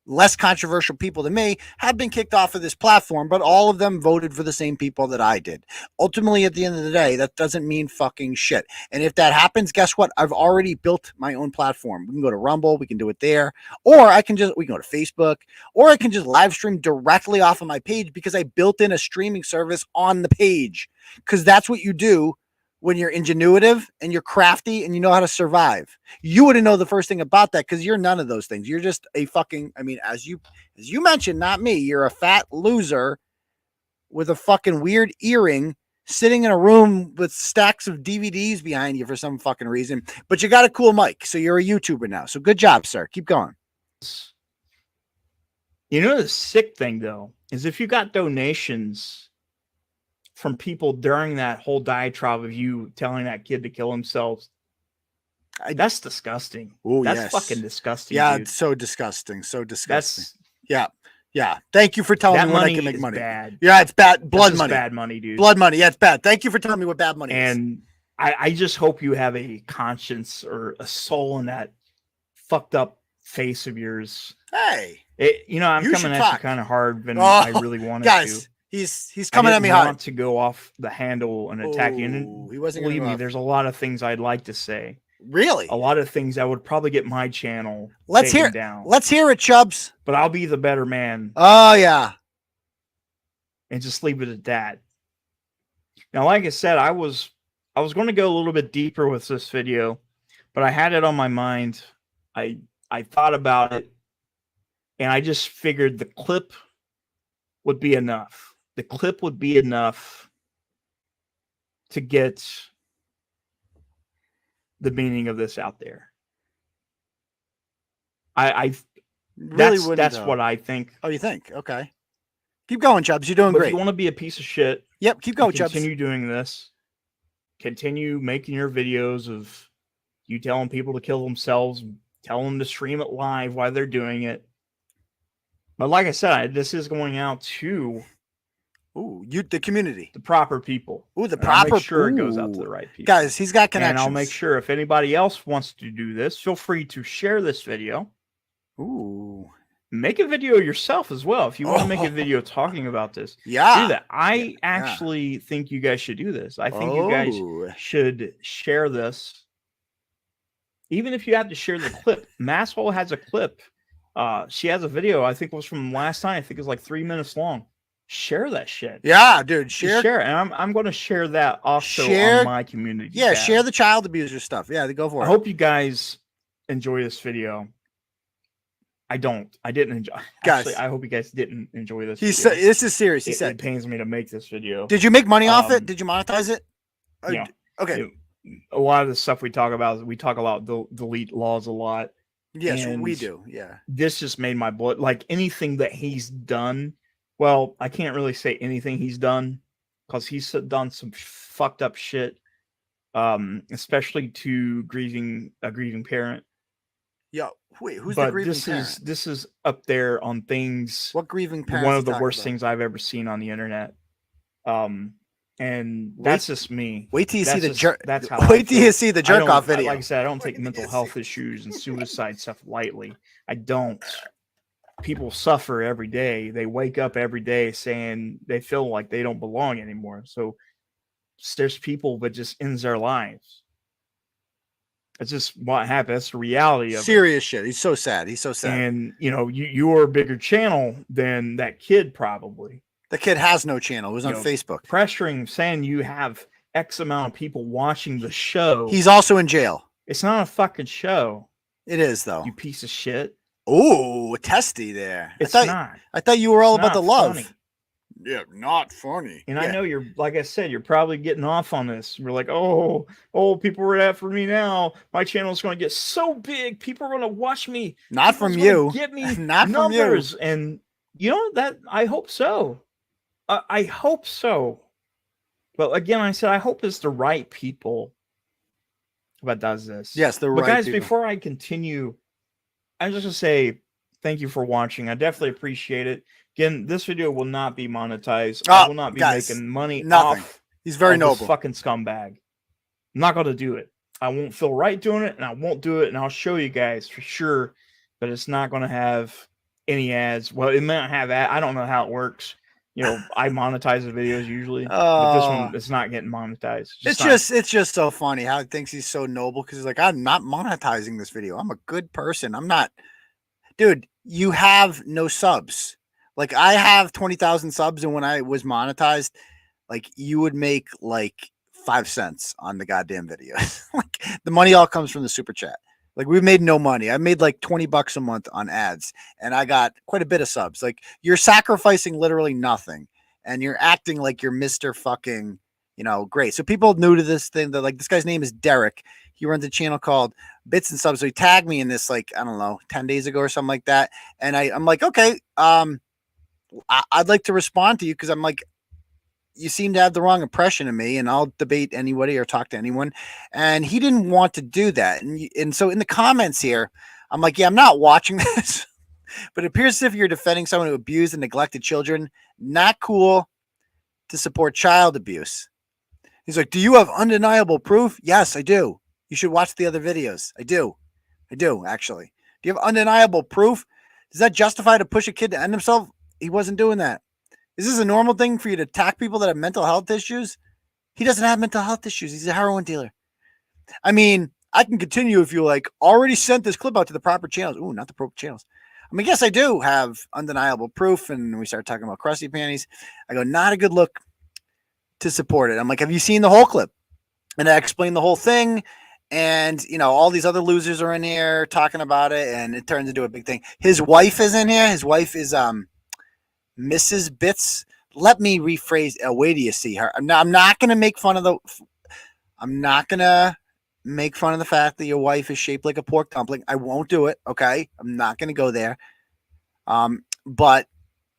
less controversial people than me have been kicked off of this platform, but all of them voted for the same people that I did. Ultimately, at the end of the day, that doesn't mean fucking shit. And if that happens, guess what? I've already built my own platform. We can go to Rumble. We can do it there. Or we can go to Facebook, or I can just live stream directly off of my page because I built in a streaming service on the page. Because that's what you do when you're ingenuitive and you're crafty and you know how to survive. You wouldn't know the first thing about that because you're none of those things. You're just a fucking, as you mentioned, not me. You're a fat loser with a fucking weird earring sitting in a room with stacks of DVDs behind you for some fucking reason, but you got a cool mic, so you're a YouTuber now. So good job, sir. Keep going. You know, the sick thing though is if you got donations from people during that whole diatribe of you telling that kid to kill himself, that's disgusting. Oh, that's yes. fucking disgusting. Yeah, dude. it's so disgusting. So disgusting. That's yeah. Thank you for telling me when I can make is money. Bad. Yeah, it's bad. Blood That's money. Bad money, dude. Blood money. Yeah, it's bad. Thank you for telling me what bad money is. And I just hope you have a conscience or a soul in that fucked up face of yours. Hey, you know, I'm you coming should at talk. you kind of hard when I really wanted guys, to. He's coming at me I hard. want to go off the handle and attack you. And he wasn't believe gonna me, go there's a lot of things I'd like to say. Really? A lot of things that would probably get my channel Let's taken hear. down. Let's hear it, Chubbs. But I'll be the better man. Oh yeah. And just leave it at that. Now, like I said, I was going to go a little bit deeper with this video, but I had it on my mind. I thought about it, and I just figured the clip would be enough. The clip would be enough to get the meaning of this out there. That's what I think. Oh, you think? Okay. Keep going, Chubbs. You're doing But great. if you want to be a piece of shit, yep, keep going, Chubbs. Continue doing this. Continue making your videos of you telling people to kill themselves, tell them to stream it live while they're doing it. But like I said, this is going out to the community, the proper people. Ooh, the and proper. I'll make sure it goes out to the right people, guys. He's got connections, and I'll make sure if anybody else wants to do this, feel free to share this video. Ooh. Make a video yourself as well if you want to make a video talking about this. Yeah, do that. I actually think you guys should do this. I think you guys should share this. Even if you have to share the clip. Masshole has a clip. She has a video. I think it was from last night. I think it was like 3 minutes long. Share that shit. Yeah, dude. Share it. And I'm going to share that also on my community. Yeah, share the child abuser stuff. Yeah, go for it. I hope you guys enjoy this video. I didn't enjoy. Guys, actually, I hope you guys didn't enjoy this. This is serious. He said it pains me to make this video. Did you make money off it? Did you monetize it? No. Okay. A lot of the stuff we talk about, we talk about delete laws a lot. Yes, we do. Yeah. This just made my blood. Like anything that he's done. Well, I can't really say anything he's done because he's done some fucked up shit. Especially to a grieving parent. Yo, wait, who's the grieving parent? This is up there on things. What grieving parent? One of the worst things I've ever seen on the internet. And that's just me. Wait till you see the jerk. That's how. Wait till you see the jerk off video. Like I said, I don't take mental health issues and suicide stuff lightly. I don't. People suffer every day. They wake up every day saying they feel like they don't belong anymore. So there's people that just ends their lives. That's just what happened. That's the reality of serious shit. He's so sad. He's so sad. And you know, you're a bigger channel than that kid probably. The kid has no channel. It was on Facebook. Pressuring, saying you have X amount of people watching the show. He's also in jail. It's not a fucking show. It is though. You piece of shit. Oh, testy there. It's not. I thought you were all about the love. Funny. Yeah, not funny. And I know you're, like I said, you're probably getting off on this. We're like, oh, people are after me now. My channel is going to get so big. People are going to watch me. Not from you. Get me not numbers. From you. And you know that I hope so. I hope so. But again, I said I hope it's the right people that does this. Yes, the right guys, people. Before I continue, I'm just going to say thank you for watching. I definitely appreciate it. Again, this video will not be monetized. I will not be making money off. He's very noble. This fucking scumbag. I'm not going to do it. I won't feel right doing it, and I won't do it, and I'll show you guys for sure that it's not going to have any ads. Well, it might have ads. I don't know how it works. You know, I monetize the videos usually, but this one it's not getting monetized. It's just so funny how he thinks he's so noble because he's like, I'm not monetizing this video. I'm a good person. I'm not, dude. You have no subs. Like I have 20,000 subs, and when I was monetized, like you would make like 5 cents on the goddamn video. Like the money all comes from the super chat. Like we made no money. I made like $20 a month on ads, and I got quite a bit of subs. Like you're sacrificing literally nothing, and you're acting like you're Mr. fucking, great. So people new to this thing, they're like, this guy's name is Derek. He runs a channel called Bits and Subs. So he tagged me in this, like, I don't know, 10 days ago or something like that. And I'm like, okay, I'd like to respond to you because I'm like, you seem to have the wrong impression of me, and I'll debate anybody or talk to anyone. And he didn't want to do that. And so in the comments here, I'm like, yeah, I'm not watching this, but it appears as if you're defending someone who abused and neglected children. Not cool to support child abuse. He's like, do you have undeniable proof? Yes, I do. You should watch the other videos. I do, actually. Do you have undeniable proof? Does that justify to push a kid to end himself? He wasn't doing that. Is this a normal thing for you to attack people that have mental health issues? He doesn't have mental health issues. He's a heroin dealer. I mean, I can continue if you like. Already sent this clip out to the proper channels. Ooh, not the proper channels. I mean, yes, I do have undeniable proof. And we start talking about crusty panties. I go, not a good look to support it. I'm like, have you seen the whole clip? And I explain the whole thing. And, all these other losers are in here talking about it. And it turns into a big thing. His wife is in here. His wife is Mrs. Bits. Let me rephrase. Wait till you see her. I'm not going to make fun of the fact that your wife is shaped like a pork dumpling. I won't do it. Okay. I'm not going to go there. But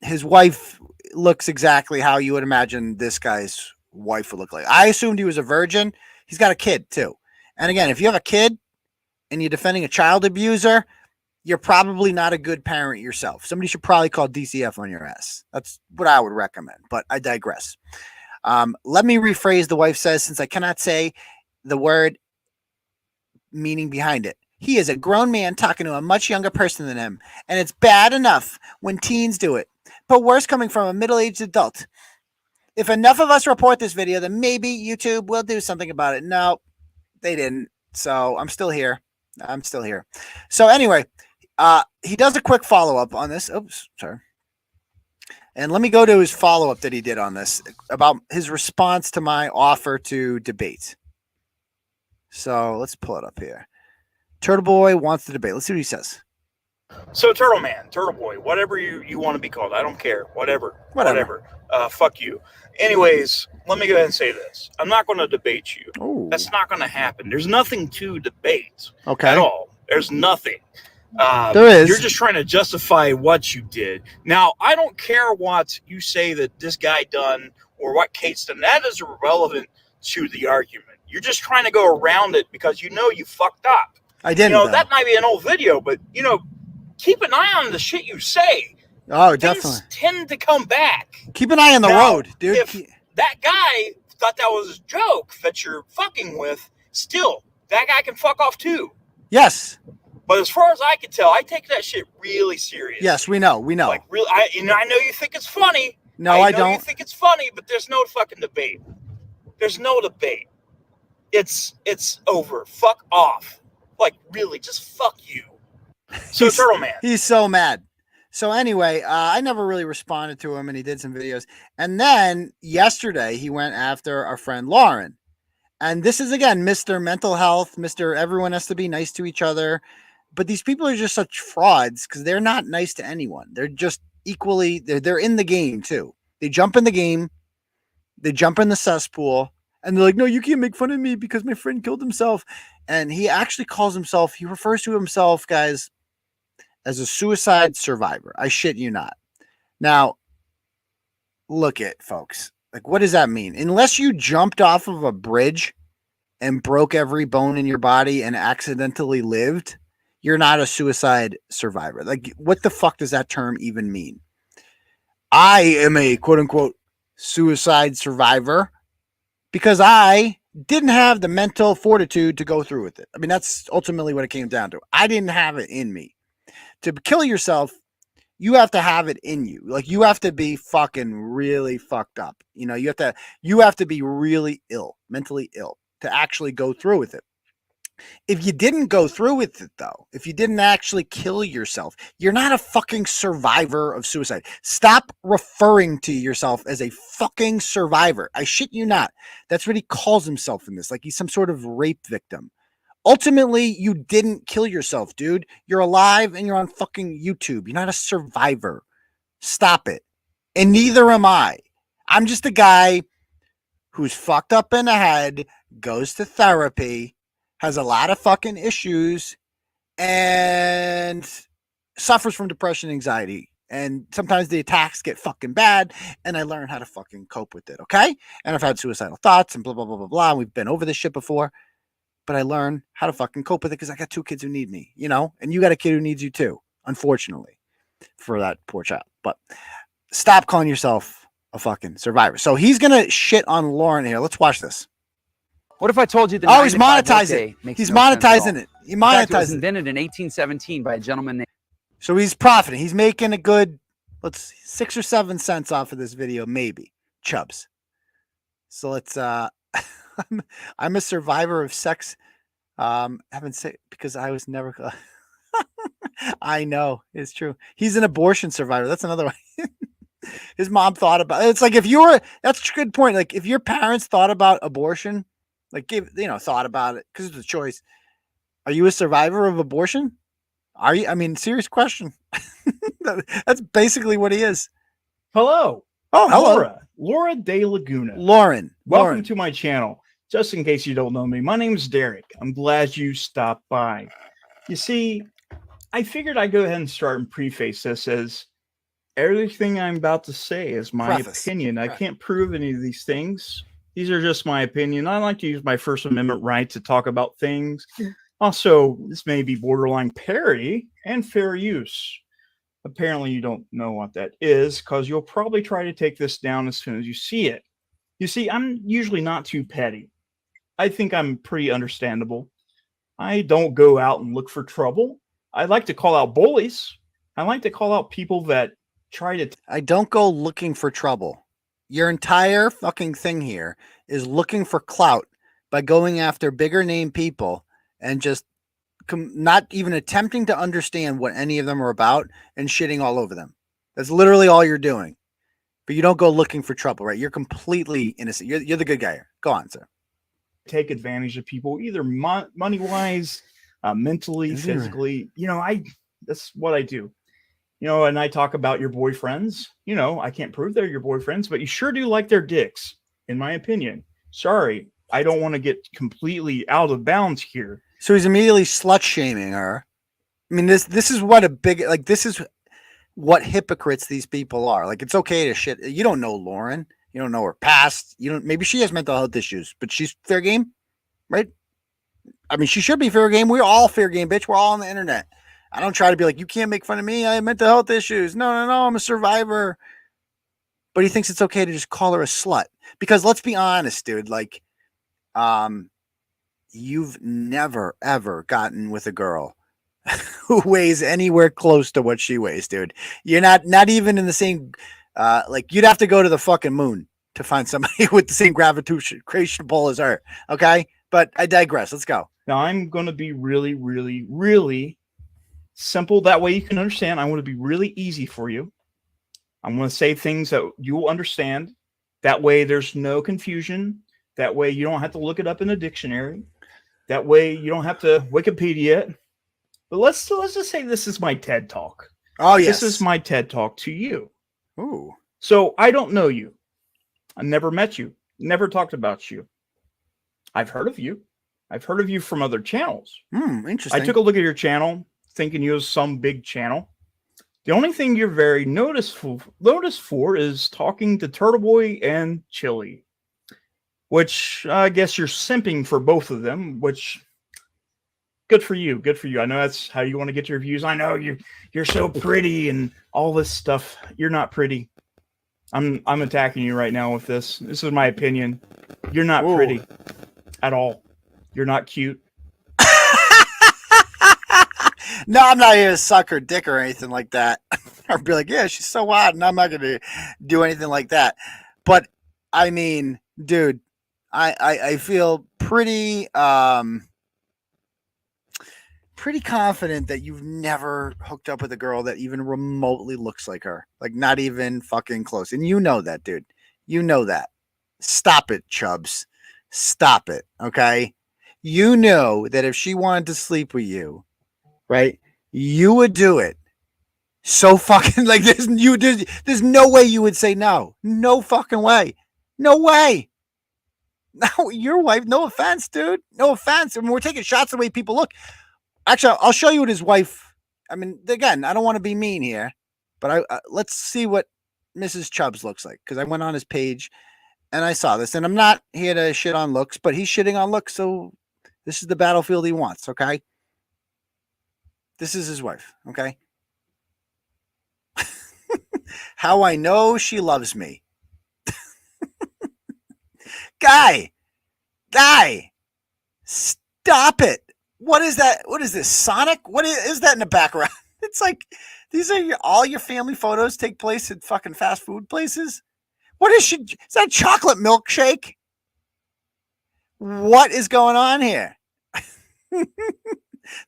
his wife looks exactly how you would imagine this guy's wife would look like. I assumed he was a virgin. He's got a kid too. And again, if you have a kid and you're defending a child abuser, you're probably not a good parent yourself. Somebody should probably call DCF on your ass. That's what I would recommend, but I digress. Let me rephrase. The wife says, since I cannot say the word meaning behind it. He is a grown man talking to a much younger person than him, and it's bad enough when teens do it, but worse coming from a middle-aged adult. If enough of us report this video, then maybe YouTube will do something about it. No, they didn't. So I'm still here. So anyway, he does a quick follow-up on this. Oops, sorry. And let me go to his follow-up that he did on this about his response to my offer to debate. So let's pull it up here. Turtleboy wants to debate. Let's see what he says. So Turtleboy, whatever you want to be called, I don't care. Whatever. Fuck you. Anyways, let me go ahead and say this. I'm not going to debate you. Ooh. That's not going to happen. There's nothing to debate. Okay. At all. There's nothing. There is. You're just trying to justify what you did. Now, I don't care what you say that this guy done or what Kate's done. That is irrelevant to the argument. You're just trying to go around it because you fucked up. I didn't. That might be an old video, but keep an eye on the shit you say. Oh, Things definitely. tend to come back. Keep an eye on the road, dude. If that guy thought that was a joke that you're fucking with, still, that guy can fuck off too. Yes. But as far as I can tell, I take that shit really serious. Yes, we know. Like, really, I know you think it's funny. No, I don't. You think it's funny, but there's no fucking debate. There's no debate. It's over. Fuck off. Like, really, just fuck you. So, Turtle Man. He's so mad. So anyway, I never really responded to him, and he did some videos. And then yesterday, he went after our friend Lauren. And this is, again, Mr. Mental Health, Mr. Everyone has to be nice to each other. But these people are just such frauds because they're not nice to anyone. They're just equally, they're in the game, too. They jump in the game. They jump in the cesspool. And they're like, no, you can't make fun of me because my friend killed himself. And he actually he refers to himself, guys, as a suicide survivor. I shit you not. Now, look at folks. Like, what does that mean? Unless you jumped off of a bridge and broke every bone in your body and accidentally lived, you're not a suicide survivor. Like, what the fuck does that term even mean? I am a quote unquote suicide survivor because I didn't have the mental fortitude to go through with it. I mean, that's ultimately what it came down to. I didn't have it in me. To kill yourself, you have to have it in you. Like, you have to be fucking really fucked up. You have to be really ill, mentally ill to actually go through with it. If you didn't go through with it, though, if you didn't actually kill yourself, you're not a fucking survivor of suicide. Stop referring to yourself as a fucking survivor. I shit you not. That's what he calls himself in this. Like, he's some sort of rape victim. Ultimately, you didn't kill yourself, dude. You're alive and you're on fucking YouTube. You're not a survivor. Stop it. And neither am I. I'm just a guy who's fucked up in the head, goes to therapy, has a lot of fucking issues, and suffers from depression and anxiety. And sometimes the attacks get fucking bad, and I learn how to fucking cope with it, okay? And I've had suicidal thoughts and blah, blah, blah, blah, blah. We've been over this shit before, but I learn how to fucking cope with it because I got 2 kids who need me, you know? And you got a kid who needs you too, unfortunately, for that poor child. But stop calling yourself a fucking survivor. So he's going to shit on Lauren here. Let's watch this. What if I told you the he's monetizing it. He's monetizing it. He monetizes. It was monetizes it. invented in 1817 by a gentleman named. So he's profiting. He's making a good, 6 or 7 cents off of this video, maybe. Chubs. So let's, I'm a survivor of sex. Haven't said because I was never, I know it's true. He's an abortion survivor. That's another one. His mom thought about it. It's like if you were, that's a good point. Like if your parents thought about abortion, like thought about it because it's a choice. Are you a survivor of abortion? Are you? I mean, serious question. That's basically what he is. Hello. Oh, hello. Laura de Laguna. Lauren. Welcome to my channel. Just in case you don't know me, my name is Derek. I'm glad you stopped by. You see, I figured I'd go ahead and start and preface this as everything I'm about to say is my opinion. I can't prove any of these things. These are just my opinion. I like to use my First Amendment right to talk about things. Also, this may be borderline parody and fair use. Apparently, you don't know what that is because you'll probably try to take this down as soon as you see it. You see, I'm usually not too petty. I think I'm pretty understandable. I don't go out and look for trouble. I like to call out bullies. I like to call out people that try to... I don't go looking for trouble. Your entire fucking thing here is looking for clout by going after bigger name people and just not even attempting to understand what any of them are about and shitting all over them. That's literally all you're doing. But you don't go looking for trouble, right? You're completely innocent. You're the good guy here. Go on, sir. Take advantage of people, either money-wise, mentally, physically. You know, that's what I do. You know, and I talk about your boyfriends. You know, I can't prove they're your boyfriends, but you sure do like their dicks, in my opinion. Sorry, I don't want to get completely out of bounds here. So he's immediately slut-shaming her. I mean, this is what this is what hypocrites these people are. Like, it's okay to shit. You don't know Lauren. You don't know her past. Maybe she has mental health issues, but she's fair game, right? I mean, she should be fair game. We're all fair game, bitch. We're all on the internet. I don't try to be like, you can't make fun of me. I have mental health issues. No, I'm a survivor. But he thinks it's okay to just call her a slut. Because let's be honest, dude. Like, you've never, ever gotten with a girl who weighs anywhere close to what she weighs, dude. You're not even in the same, like, you'd have to go to the fucking moon to find somebody with the same gravitational pull as her. Okay? But I digress. Let's go. Now, I'm going to be really, really, really simple. That way you can understand. I want to be really easy for you. I'm going to say things that you will understand. That way there's no confusion. That way you don't have to look it up in a dictionary. That way you don't have to Wikipedia it. But let's just say this is my TED Talk. Oh, yes. This is my TED Talk to you. Ooh. So I don't know you. I never met you. Never talked about you. I've heard of you. I've heard of you from other channels. Interesting. I took a look at your channel, thinking you was some big channel. The only thing you're very noticed for is talking to Turtleboy and Chili, which I guess you're simping for both of them, which good for you. Good for you. I know that's how you want to get your views. I know you're so pretty and all this stuff. You're not pretty. I'm attacking you right now with this. This is my opinion. You're not pretty at all. You're not cute. No, I'm not here to suck her dick or anything like that. I'd be like, yeah, she's so hot, and I'm not going to do anything like that. But, I mean, dude, I feel pretty confident that you've never hooked up with a girl that even remotely looks like her. Like, not even fucking close. And you know that, dude. You know that. Stop it, Chubs. Stop it, okay? You know that if she wanted to sleep with you, right, you would do it. So fucking, like, there's no way you would say no. No fucking way. No way. No, your wife. No offense, dude. No offense. I mean, we're taking shots the way people look. Actually, I'll show you what his wife. I mean, again, I don't want to be mean here, but let's see what Mrs. Chubbs looks like, because I went on his page and I saw this, and I'm not here to shit on looks, but he's shitting on looks, so this is the battlefield he wants. Okay, this is his wife. Okay, how I know she loves me. Guy, stop it. What is that? What is this? Sonic? What is that in the background? It's like, these are all your family photos take place at fucking fast food places. What is she? Is that a chocolate milkshake? What is going on here?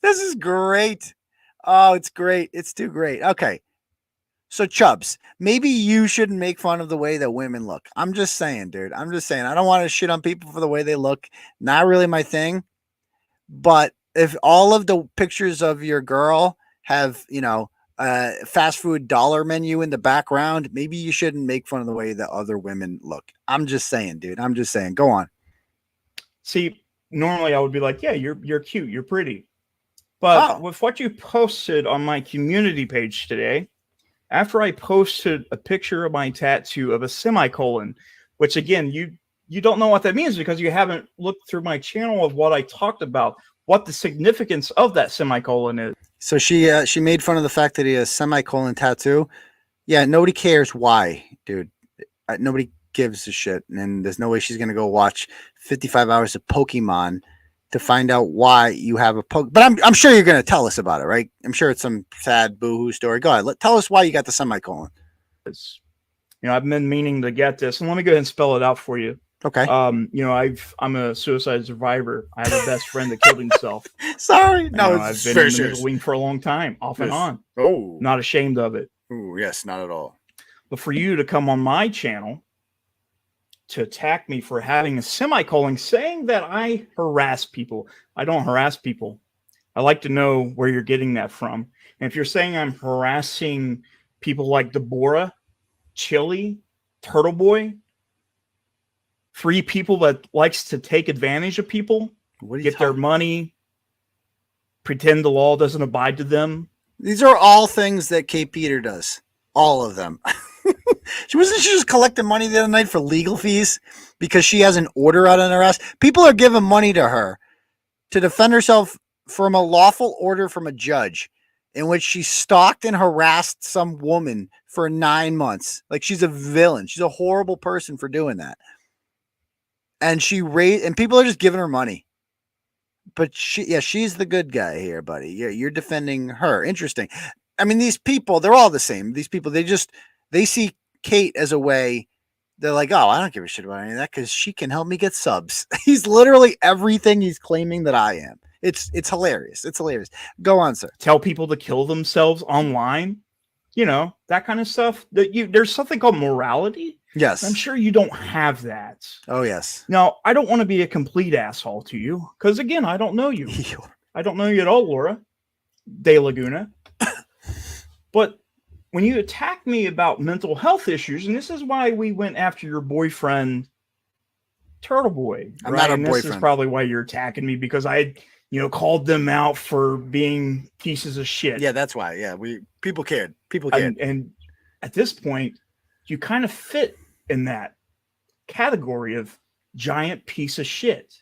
This is great. Oh, it's great. It's too great. Okay. So Chubbs, maybe you shouldn't make fun of the way that women look. I'm just saying, dude. I'm just saying. I don't want to shit on people for the way they look. Not really my thing. But if all of the pictures of your girl have, fast food dollar menu in the background, maybe you shouldn't make fun of the way that other women look. I'm just saying, dude. I'm just saying. Go on. See, normally I would be like, yeah, you're cute. You're pretty. But with what you posted on my community page today, after I posted a picture of my tattoo of a semicolon, which again, you don't know what that means because you haven't looked through my channel of what I talked about, what the significance of that semicolon is. So she made fun of the fact that he has semicolon tattoo. Yeah, nobody cares why, dude. Nobody gives a shit, and there's no way she's gonna go watch 55 hours of Pokemon to find out why you have a poke. But I'm sure you're gonna tell us about it, right? I'm sure it's some sad boohoo story. Go ahead, tell us why you got the semicolon. I've been meaning to get this, and let me go ahead and spell it out for you. Okay. I'm a suicide survivor. I have a best friend that killed himself. Sorry, no, I've been in the middle wing for a long time, off and on. Oh, not ashamed of it. Oh, yes, not at all. But for you to come on my channel to attack me for having a semicolon, saying that I harass people. I don't harass people. I like to know where you're getting that from. And if you're saying I'm harassing people like Deborah, Chili, Turtleboy, free people that likes to take advantage of people, get their money, pretend the law doesn't abide to them. These are all things that 𝗕𝗵𝗱 does. All of them. She just collecting money the other night for legal fees because she has an order out on her ass. People are giving money to her to defend herself from a lawful order from a judge in which she stalked and harassed some woman for 9 months. Like, she's a villain. She's a horrible person for doing that. And and people are just giving her money. But she's the good guy here, buddy. You're defending her. Interesting. I mean, these people, they're all the same. These people, they see Kate as a way. They're like, oh, I don't give a shit about any of that because she can help me get subs. He's literally everything he's claiming that I am. It's hilarious. It's hilarious. Go on, sir. Tell people to kill themselves online. That kind of stuff. There's something called morality. Yes. I'm sure you don't have that. Oh, yes. Now, I don't want to be a complete asshole to you because, again, I don't know you. I don't know you at all, Laura De Laguna. But when you attack me about mental health issues, and this is why we went after your boyfriend, Turtleboy. I'm not a boyfriend. This is probably why you're attacking me because I, called them out for being pieces of shit. Yeah, that's why. Yeah, people cared. People cared. And at this point, you kind of fit in that category of giant piece of shit.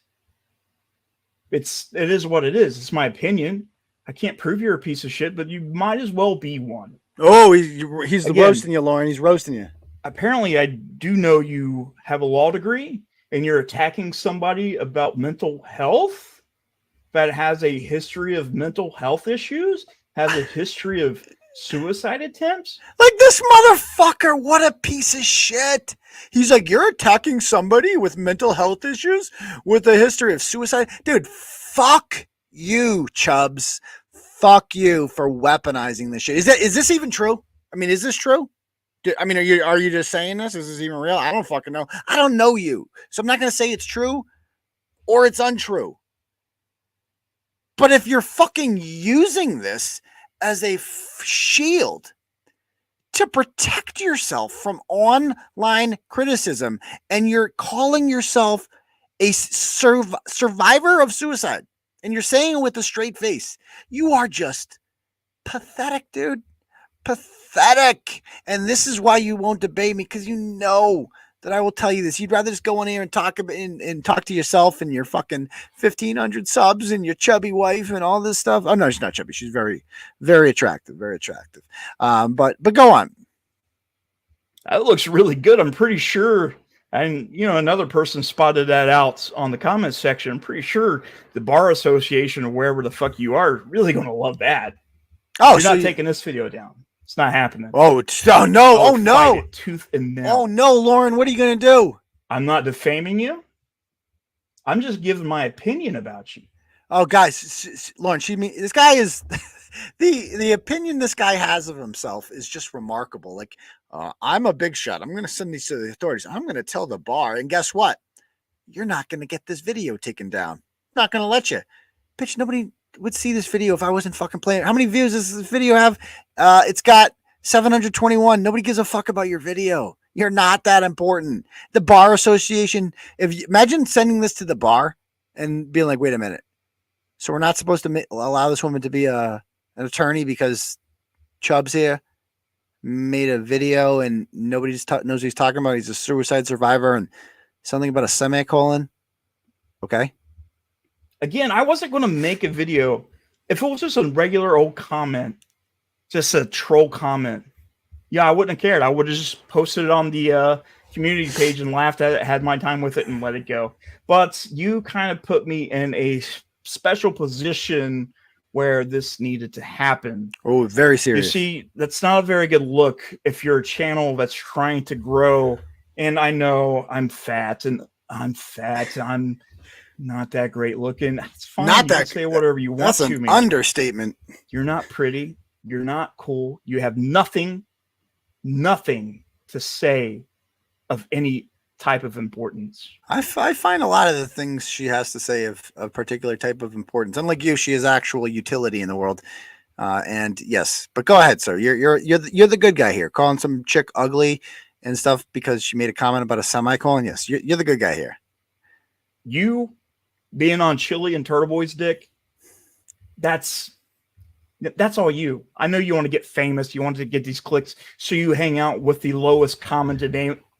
It is what it is. It's my opinion. I can't prove you're a piece of shit, but you might as well be one. Oh, he's roasting you, Lauren. He's roasting you. Apparently, I do know you have a law degree, and you're attacking somebody about mental health that has a history of mental health issues, has a history of suicide attempts. Like, this motherfucker, what a piece of shit. He's like, you're attacking somebody with mental health issues with a history of suicide. Dude, fuck you, Chubbs. Fuck you for weaponizing this shit. Is this even true? I mean, is this true? Are you just saying this? Is this even real? I don't fucking know. I don't know you. So I'm not going to say it's true or it's untrue. But if you're fucking using this as a shield to protect yourself from online criticism, and you're calling yourself a survivor of suicide, and you're saying it with a straight face. You are just pathetic, dude. Pathetic. And this is why you won't debate me, because you know that I will tell you this. You'd rather just go in here and talk to yourself and your fucking 1,500 subs and your chubby wife and all this stuff. Oh no, she's not chubby. She's very, very attractive. Very attractive. But go on. That looks really good. I'm pretty sure. And, you know, another person spotted that out on the comments section. I'm pretty sure the bar association or wherever the fuck you are really going to love that. Oh, you're so not taking this video down. It's not happening. Oh no. Oh no. Tooth and nail. Oh no, Lauren, what are you going to do? I'm not defaming you. I'm just giving my opinion about you. Oh, guys, Lauren, this guy is the opinion this guy has of himself is just remarkable. Like, I'm a big shot. I'm going to send these to the authorities. I'm going to tell the bar. And guess what? You're not going to get this video taken down. I'm not going to let you. Bitch, nobody would see this video if I wasn't fucking playing. How many views does this video have? It's got 721. Nobody gives a fuck about your video. You're not that important. The bar association, imagine sending this to the bar and being like, wait a minute. So we're not supposed to allow this woman to be an attorney because Chubbs here made a video and nobody knows what he's talking about. He's a suicide survivor and something about a semicolon. Okay. Again, I wasn't going to make a video. If it was just a regular old comment, just a troll comment, yeah, I wouldn't have cared. I would have just posted it on the community page and laughed at it, had my time with it, and let it go. But you kind of put me in a special position where this needed to happen. Oh, very serious. You see, that's not a very good look if you're a channel that's trying to grow. And I know I'm fat and I'm not that great looking. It's fine. Not you that can say whatever you want that's to an me. Understatement. You're not pretty. You're not cool. You have nothing to say of any type of importance. I find a lot of the things she has to say of a particular type of importance. Unlike you, she has actual utility in the world. And yes, but go ahead, sir. You're the good guy here, calling some chick ugly and stuff because she made a comment about a semicolon. Yes, you're the good guy here. You being on Chili and Turtleboy's dick, that's all you. I know you want to get famous. You want to get these clicks, so you hang out with the lowest common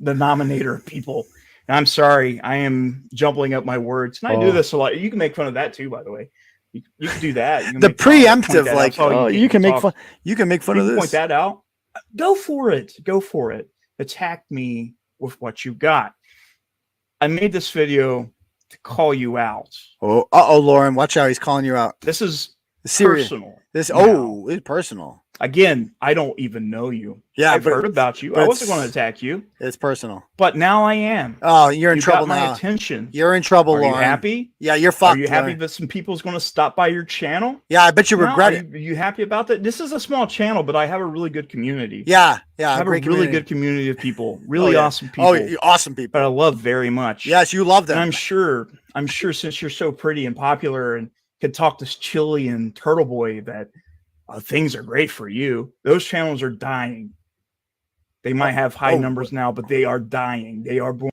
denominator of people. And I'm sorry, I am jumbling up my words. And I do this a lot. You can make fun of that too, by the way. You can do that. You can the preemptive, like, you can make fun. You can make fun of this. Point that out. Go for it. Go for it. Attack me with what you got. I made this video to call you out. Oh, Lauren, watch out. He's calling you out. This is serious. Personal. It's personal. Again, I don't even know you. Yeah, I've heard about you. I wasn't going to attack you. It's personal. But now I am. Oh, you're in trouble got now. My attention. You're in trouble, Are Lauren. you happy? Yeah, you're fucked. Are you happy that some people's going to stop by your channel? Yeah, I bet you regret it. Are you happy about that? This is a small channel, but I have a really good community. Yeah. I have a really good community of people. Really awesome people. Oh, awesome people. But I love very much. Yes, you love them. And I'm sure since you're so pretty and popular and can talk to Chili and Turtleboy that things are great for you. Those channels are dying. They might have high numbers now, but they are dying. They are going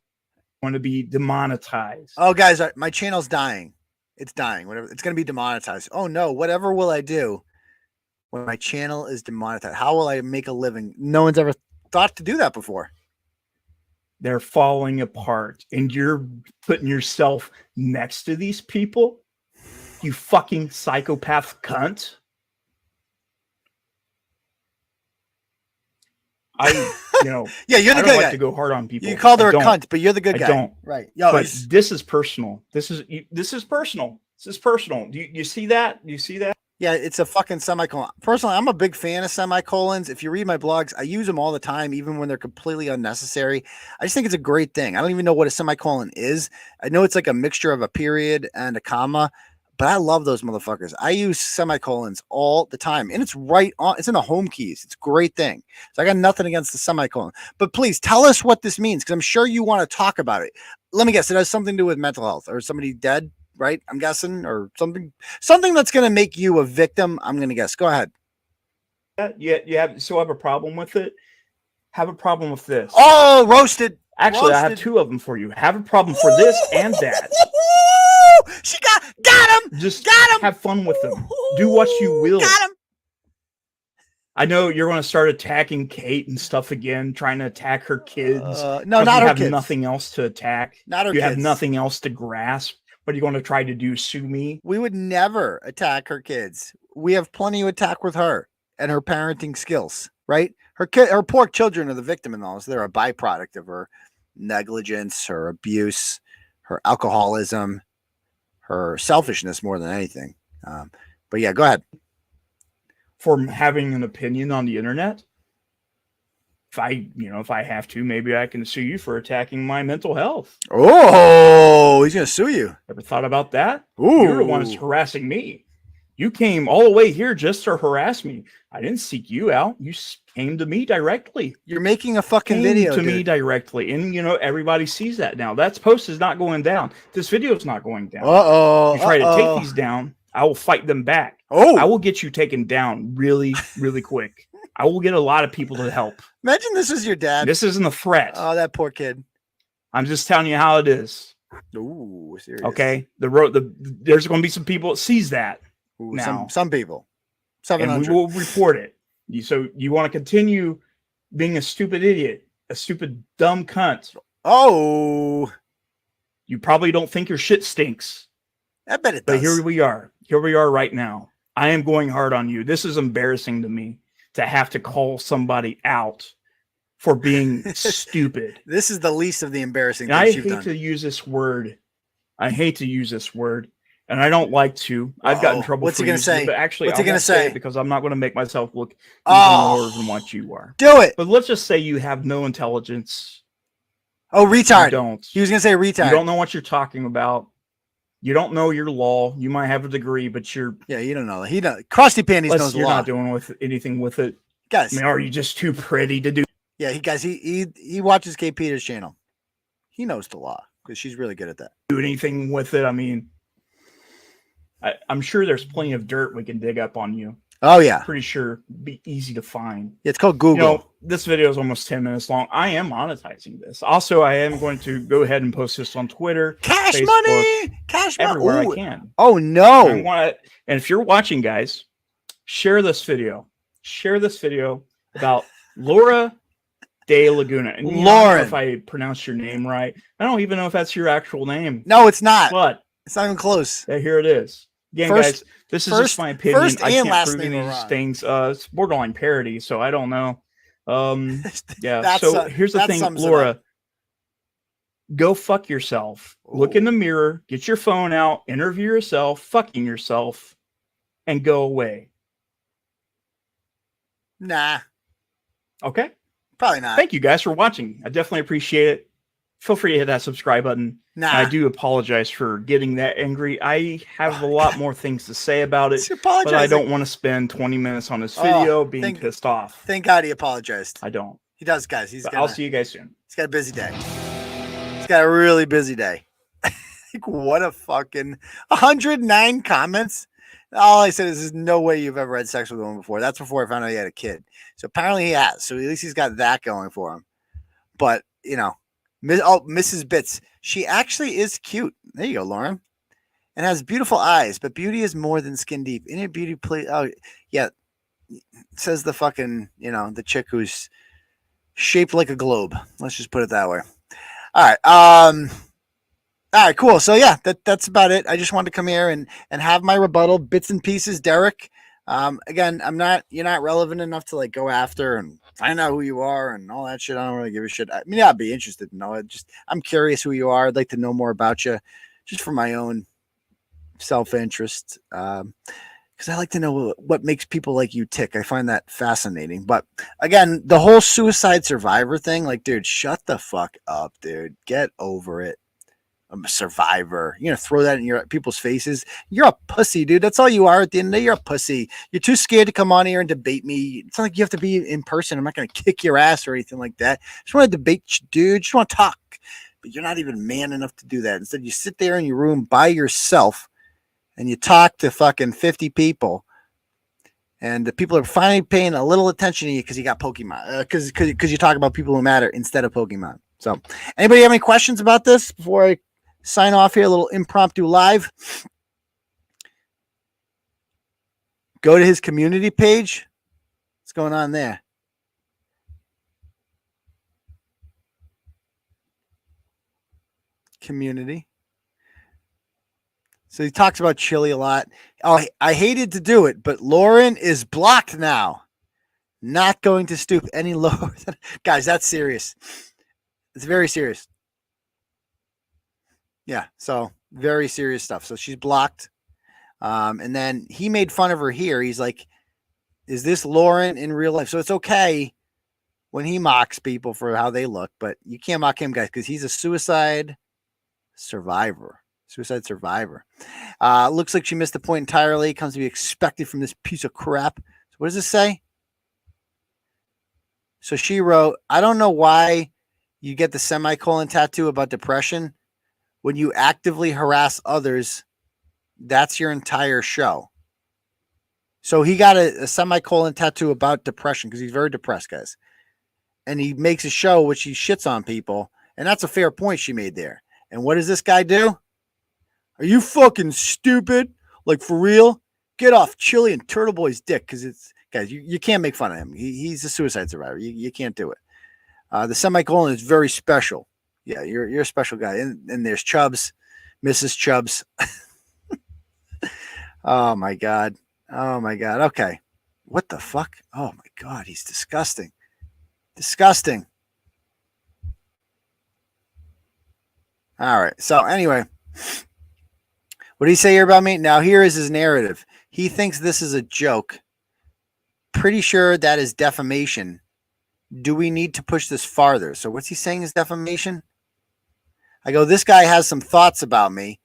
to be demonetized. Oh, guys, my channel's dying. It's dying. Whatever. It's going to be demonetized. Oh no! Whatever will I do when my channel is demonetized? How will I make a living? No one's ever thought to do that before. They're falling apart, and you're putting yourself next to these people. You fucking psychopath cunt. Yeah, you're the I good don't like guy. to go hard on people. You called her a cunt, but you're the good guy. I don't. Right. Yo, but this is personal. This is personal. This is personal. Do you see that? Do you see that? Yeah, it's a fucking semicolon. Personally, I'm a big fan of semicolons. If you read my blogs, I use them all the time, even when they're completely unnecessary. I just think it's a great thing. I don't even know what a semicolon is. I know it's like a mixture of a period and a comma, but I love those motherfuckers. I use semicolons all the time, and it's right on. It's in the home keys. It's a great thing. So I got nothing against the semicolon. But please tell us what this means, because I'm sure you want to talk about it. Let me guess. It has something to do with mental health or somebody dead, right? I'm guessing, or something that's going to make you a victim. I'm going to guess. Go ahead. Yeah, you have a problem with it. Have a problem with this. Oh, roasted. Actually, I have Roasted. 2 of them for you. Have a problem for this and that. She got him. Just Got him. have fun with them. Do what you will. Got him. I know you're going to start attacking Kate and stuff again, trying to attack her kids. No, 'cause not you her have kids. nothing else to attack. Not her You kids. have nothing else to grasp. But you're going to try to do sue me. We would never attack her kids. We have plenty to attack with her and her parenting skills, right? Her poor children are the victim in all this. They're a byproduct of her negligence, her abuse, her alcoholism, her selfishness more than anything. But yeah, go ahead. For having an opinion on the internet. If I have to, maybe I can sue you for attacking my mental health. Oh, he's gonna sue you. Ever thought about that? Ooh. You're the one who's harassing me. You came all the way here just to harass me. I didn't seek you out. You came to me directly. You're making a fucking Came video to me dude. directly, and everybody sees that now. That post is not going down. This video is not going down. Uh-oh. You try to take these down, I will fight them back. Oh, I will get you taken down really, really quick. I will get a lot of people to help. imagine this is your dad. This isn't a threat. Oh, that poor kid. I'm just telling you how it is. Ooh, serious. Okay, there's going to be some people that sees that, Ooh, now. some people. and 700. we will report it. So you want to continue being a stupid idiot, a stupid dumb cunt. Oh, You probably don't think your shit stinks, I bet it does. but here we are. Here we are right now. I am going hard on you. This is embarrassing to me to have to call somebody out for being stupid. This is the least of the embarrassing And I things you've hate done. to use this word. I hate to use this word, and I don't like to. I've gotten in trouble. What's for he gonna using it, say? But actually, What's I he gonna won't say? it because I'm not going to make myself look even Oh. lower than what you are. Do it. But let's just say you have no intelligence. Oh, You retard. don't. He was gonna say retard. You don't know what you're talking about. You don't know your law. You might have a degree, but Yeah, you don't know. He don't. Crusty Panties knows the you're law. not doing with anything with it. Guys, I mean, are you just too pretty to do yeah, he watches 𝗲𝗄𝗃's channel. He knows the law because she's really good at that. anything with it? I mean, I'm sure there's plenty of dirt we can dig up on you. Oh yeah, Pretty sure it'd be easy to find. it's called Google. This video is almost 10 minutes long. I am monetizing this. Also, I am going to go ahead and post this on Twitter, Cash Facebook, money, cash money. everywhere Ooh. I can. Oh I no! and if you're watching, guys, share this video. Share this video about Laura de Laguna. And I don't know Lauren. if I pronounced your name right. I don't even know if that's your actual name. No, it's not. But It's not even close. here it is. Again, First- guys, this is first- just my opinion. first I and can't last prove name any are of these wrong. things. It's borderline parody, so I don't know. Yeah. That's So a- here's the that thing, sums it Laura. up. Go fuck yourself. Look in the mirror, get your phone out, interview yourself, fucking yourself, and go away. Nah, Okay? probably not. Thank you guys for watching. I definitely appreciate it. Feel free to hit that subscribe button. Nah, I do apologize for getting that angry. I have a lot more things to say about it, He's apologizing. but I don't want to spend 20 minutes on this Oh, video being thank- pissed off. Thank God he apologized. I don't. He does, guys. He's But got. I'll see you guys soon. He's got a busy day. He's got a really busy day. Like, what a fucking 109 comments. All I said is there's no way you've ever had sex with a woman before. That's before I found out he had a kid. So apparently he has. So at least he's got that going for him. But, Mrs. Bits, she actually is cute. There you go, Lauren. And has beautiful eyes, but beauty is more than skin deep. Inner beauty, please. Oh, yeah. Says the fucking, the chick who's shaped like a globe. Let's just put it that way. All right. All right, cool. So yeah, that's about it. I just wanted to come here and have my rebuttal, bits and pieces, Derek. Again, you're not relevant enough to like go after and find out who you are and all that shit. I don't really give a shit. I mean, I'd be interested to know. I'm curious who you are. I'd like to know more about you, just for my own self-interest. Because I like to know what makes people like you tick. I find that fascinating. But again, the whole suicide survivor thing, like, dude, shut the fuck up, dude. Get over it. I'm a survivor. You're gonna throw that in your people's faces. You're a pussy, dude. That's all you are at the end of the day. You're a pussy. You're too scared to come on here and debate me. It's not like you have to be in person. I'm not gonna kick your ass or anything like that. Just want to debate you, dude. Just want to talk. But you're not even man enough to do that. Instead, you sit there in your room by yourself and you talk to fucking 50 people. And the people are finally paying a little attention to you because you got Pokemon. Because you talk about people who matter instead of Pokemon. So, anybody have any questions about this before I sign off here? A little impromptu live. Go to his community page. What's going on there? Community. So he talks about chili a lot. Oh, I hated to do it, but Lauren is blocked now. Not going to stoop any lower. Guys, that's serious. It's very serious. Yeah, so very serious stuff. So she's blocked. And then he made fun of her here. He's like, is this Lauren in real life? So it's okay when he mocks people for how they look, but you can't mock him, guys, because he's a suicide survivor. Suicide survivor. Looks like she missed the point entirely. Comes to be expected from this piece of crap. So what does this say? So she wrote, I don't know why you get the semicolon tattoo about depression when you actively harass others. That's your entire show. So he got a semicolon tattoo about depression because he's very depressed, guys. And he makes a show which he shits on people. And that's a fair point she made there. And what does this guy do? Are you fucking stupid? Like, for real? Get off Chili and Turtleboy's dick, because it's, guys, you can't make fun of him. He's a suicide survivor. You can't do it. The semicolon is very special. Yeah, you're a special guy. And there's Chubbs, Mrs. Chubbs. Oh my God. Oh my God. Okay. What the fuck? Oh my God. He's disgusting. Disgusting. All right. So anyway, what did he say here about me? Now here is his narrative. He thinks this is a joke. Pretty sure that is defamation. Do we need to push this farther? So what's he saying is defamation? I go, this guy has some thoughts about me.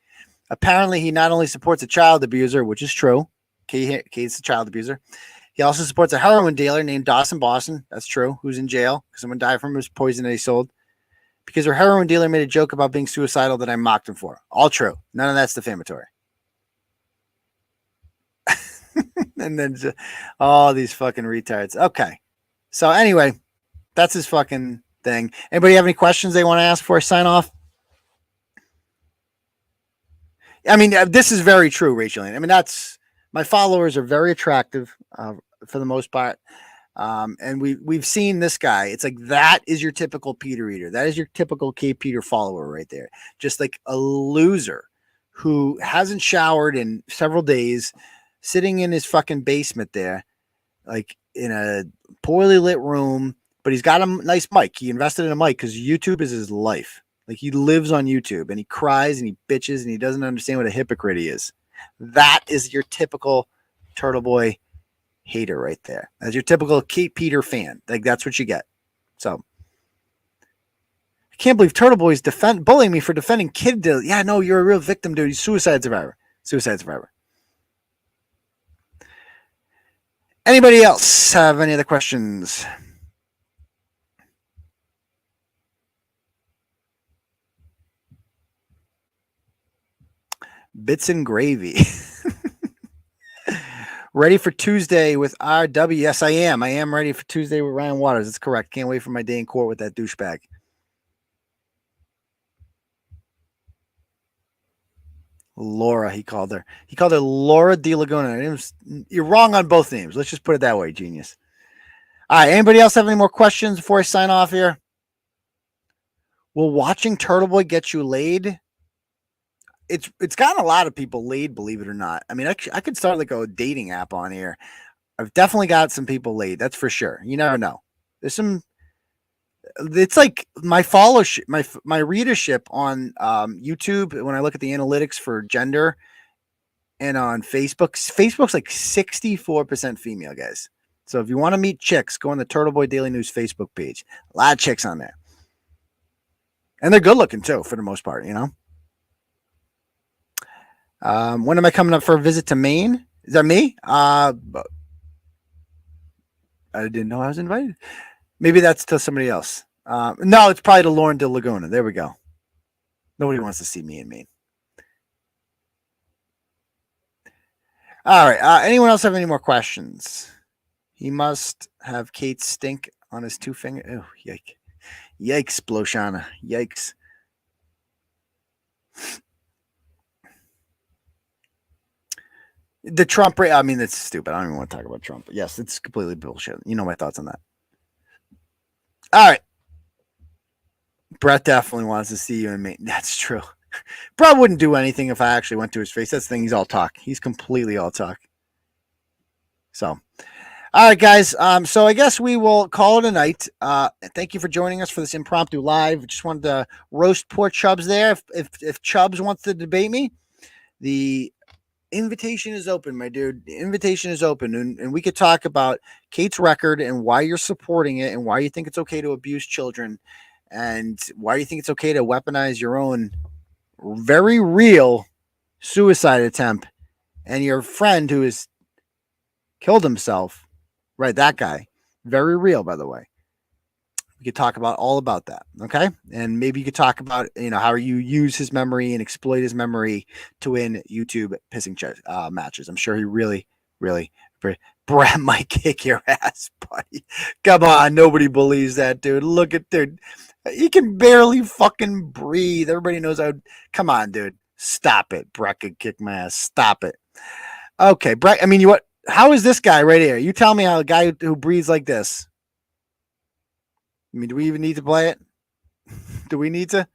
Apparently, he not only supports a child abuser, which is true. Kate's a child abuser. He also supports a heroin dealer named Dawson Boston. That's true. Who's in jail because someone died from his poison that he sold. Because her heroin dealer made a joke about being suicidal that I mocked him for. All true. None of that's defamatory. And then all these fucking retards. Okay. So anyway, that's his fucking thing. Anybody have any questions they want to ask before I sign off? I mean, this is very true, Rachel. I mean, that's, my followers are very attractive for the most part. And we've seen this guy. It's like, that is your typical Peter eater. That is your typical 𝗵𝗵𝗃 follower right there. Just like a loser who hasn't showered in several days, sitting in his fucking basement there, like in a poorly lit room, but he's got a nice mic. He invested in a mic because YouTube is his life. Like, he lives on YouTube and he cries and he bitches and he doesn't understand what a hypocrite he is. That is your typical Turtleboy hater right there. That's your typical 𝗵𝗵𝗃 fan. Like, that's what you get. So I can't believe Turtleboy is bullying me for defending kid. Yeah, no, you're a real victim, dude. He's suicide survivor. Suicide survivor. Anybody else have any other questions? Bits and gravy. Ready for Tuesday with RW. Yes, I am. I am ready for Tuesday with Ryan Waters. That's correct. Can't wait for my day in court with that douchebag. Laura, he called her. He called her Laura De Laguna. You're wrong on both names. Let's just put it that way, genius. All right. Anybody else have any more questions before I sign off here? Will watching Turtleboy get you laid? It's gotten a lot of people laid, believe it or not. I mean, I could start like a dating app on here. I've definitely got some people laid. That's for sure. You never know. There's some. It's like my followership, my readership on YouTube. When I look at the analytics for gender, and on Facebook's like 64% female, guys. So if you want to meet chicks, go on the Turtleboy Daily News Facebook page. A lot of chicks on there, and they're good looking too, for the most part. You know. When am I coming up for a visit to Maine? Is that me? I didn't know I was invited. Maybe that's to somebody else. No, it's probably to Lauren De Laguna. There we go. Nobody wants to see me in Maine. All right. Anyone else have any more questions? He must have Kate's stink on his 2 fingers. Oh, yike. Yikes, Bloshana. Yikes. The Trump rate, I mean, that's stupid. I don't even want to talk about Trump. But yes, it's completely bullshit. You know my thoughts on that. All right. Brett definitely wants to see you and me. That's true. Brett wouldn't do anything if I actually went to his face. That's the thing. He's all talk. He's completely all talk. So, all right, guys. So I guess we will call it a night. Thank you for joining us for this impromptu live. Just wanted to roast poor Chubbs there. If Chubbs wants to debate me, the invitation is open, my dude. The invitation is open, and we could talk about Kate's record and why you're supporting it and why you think it's okay to abuse children and why you think it's okay to weaponize your own very real suicide attempt and your friend who has killed himself. Right, that guy. Very real, by the way. We could talk about all about that, okay? And maybe you could talk about, how you use his memory and exploit his memory to win YouTube pissing matches. I'm sure he really, really, Brett might kick your ass, buddy. Come on, nobody believes that, dude. Look at dude. He can barely fucking breathe. Everybody knows come on, dude. Stop it. Brett could kick my ass. Stop it. Okay, Brett, I mean, how is this guy right here? You tell me how a guy who breathes like this. I mean, do we even need to play it? Do we need to?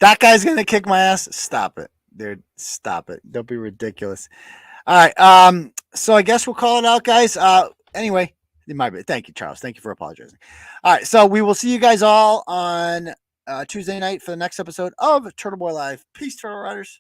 That guy's going to kick my ass? Stop it, dude. Stop it. Don't be ridiculous. All right. So I guess we'll call it out, guys. Anyway, it might be. Thank you, Charles. Thank you for apologizing. All right. So we will see you guys all on Tuesday night for the next episode of Turtleboy Live. Peace, Turtle Riders.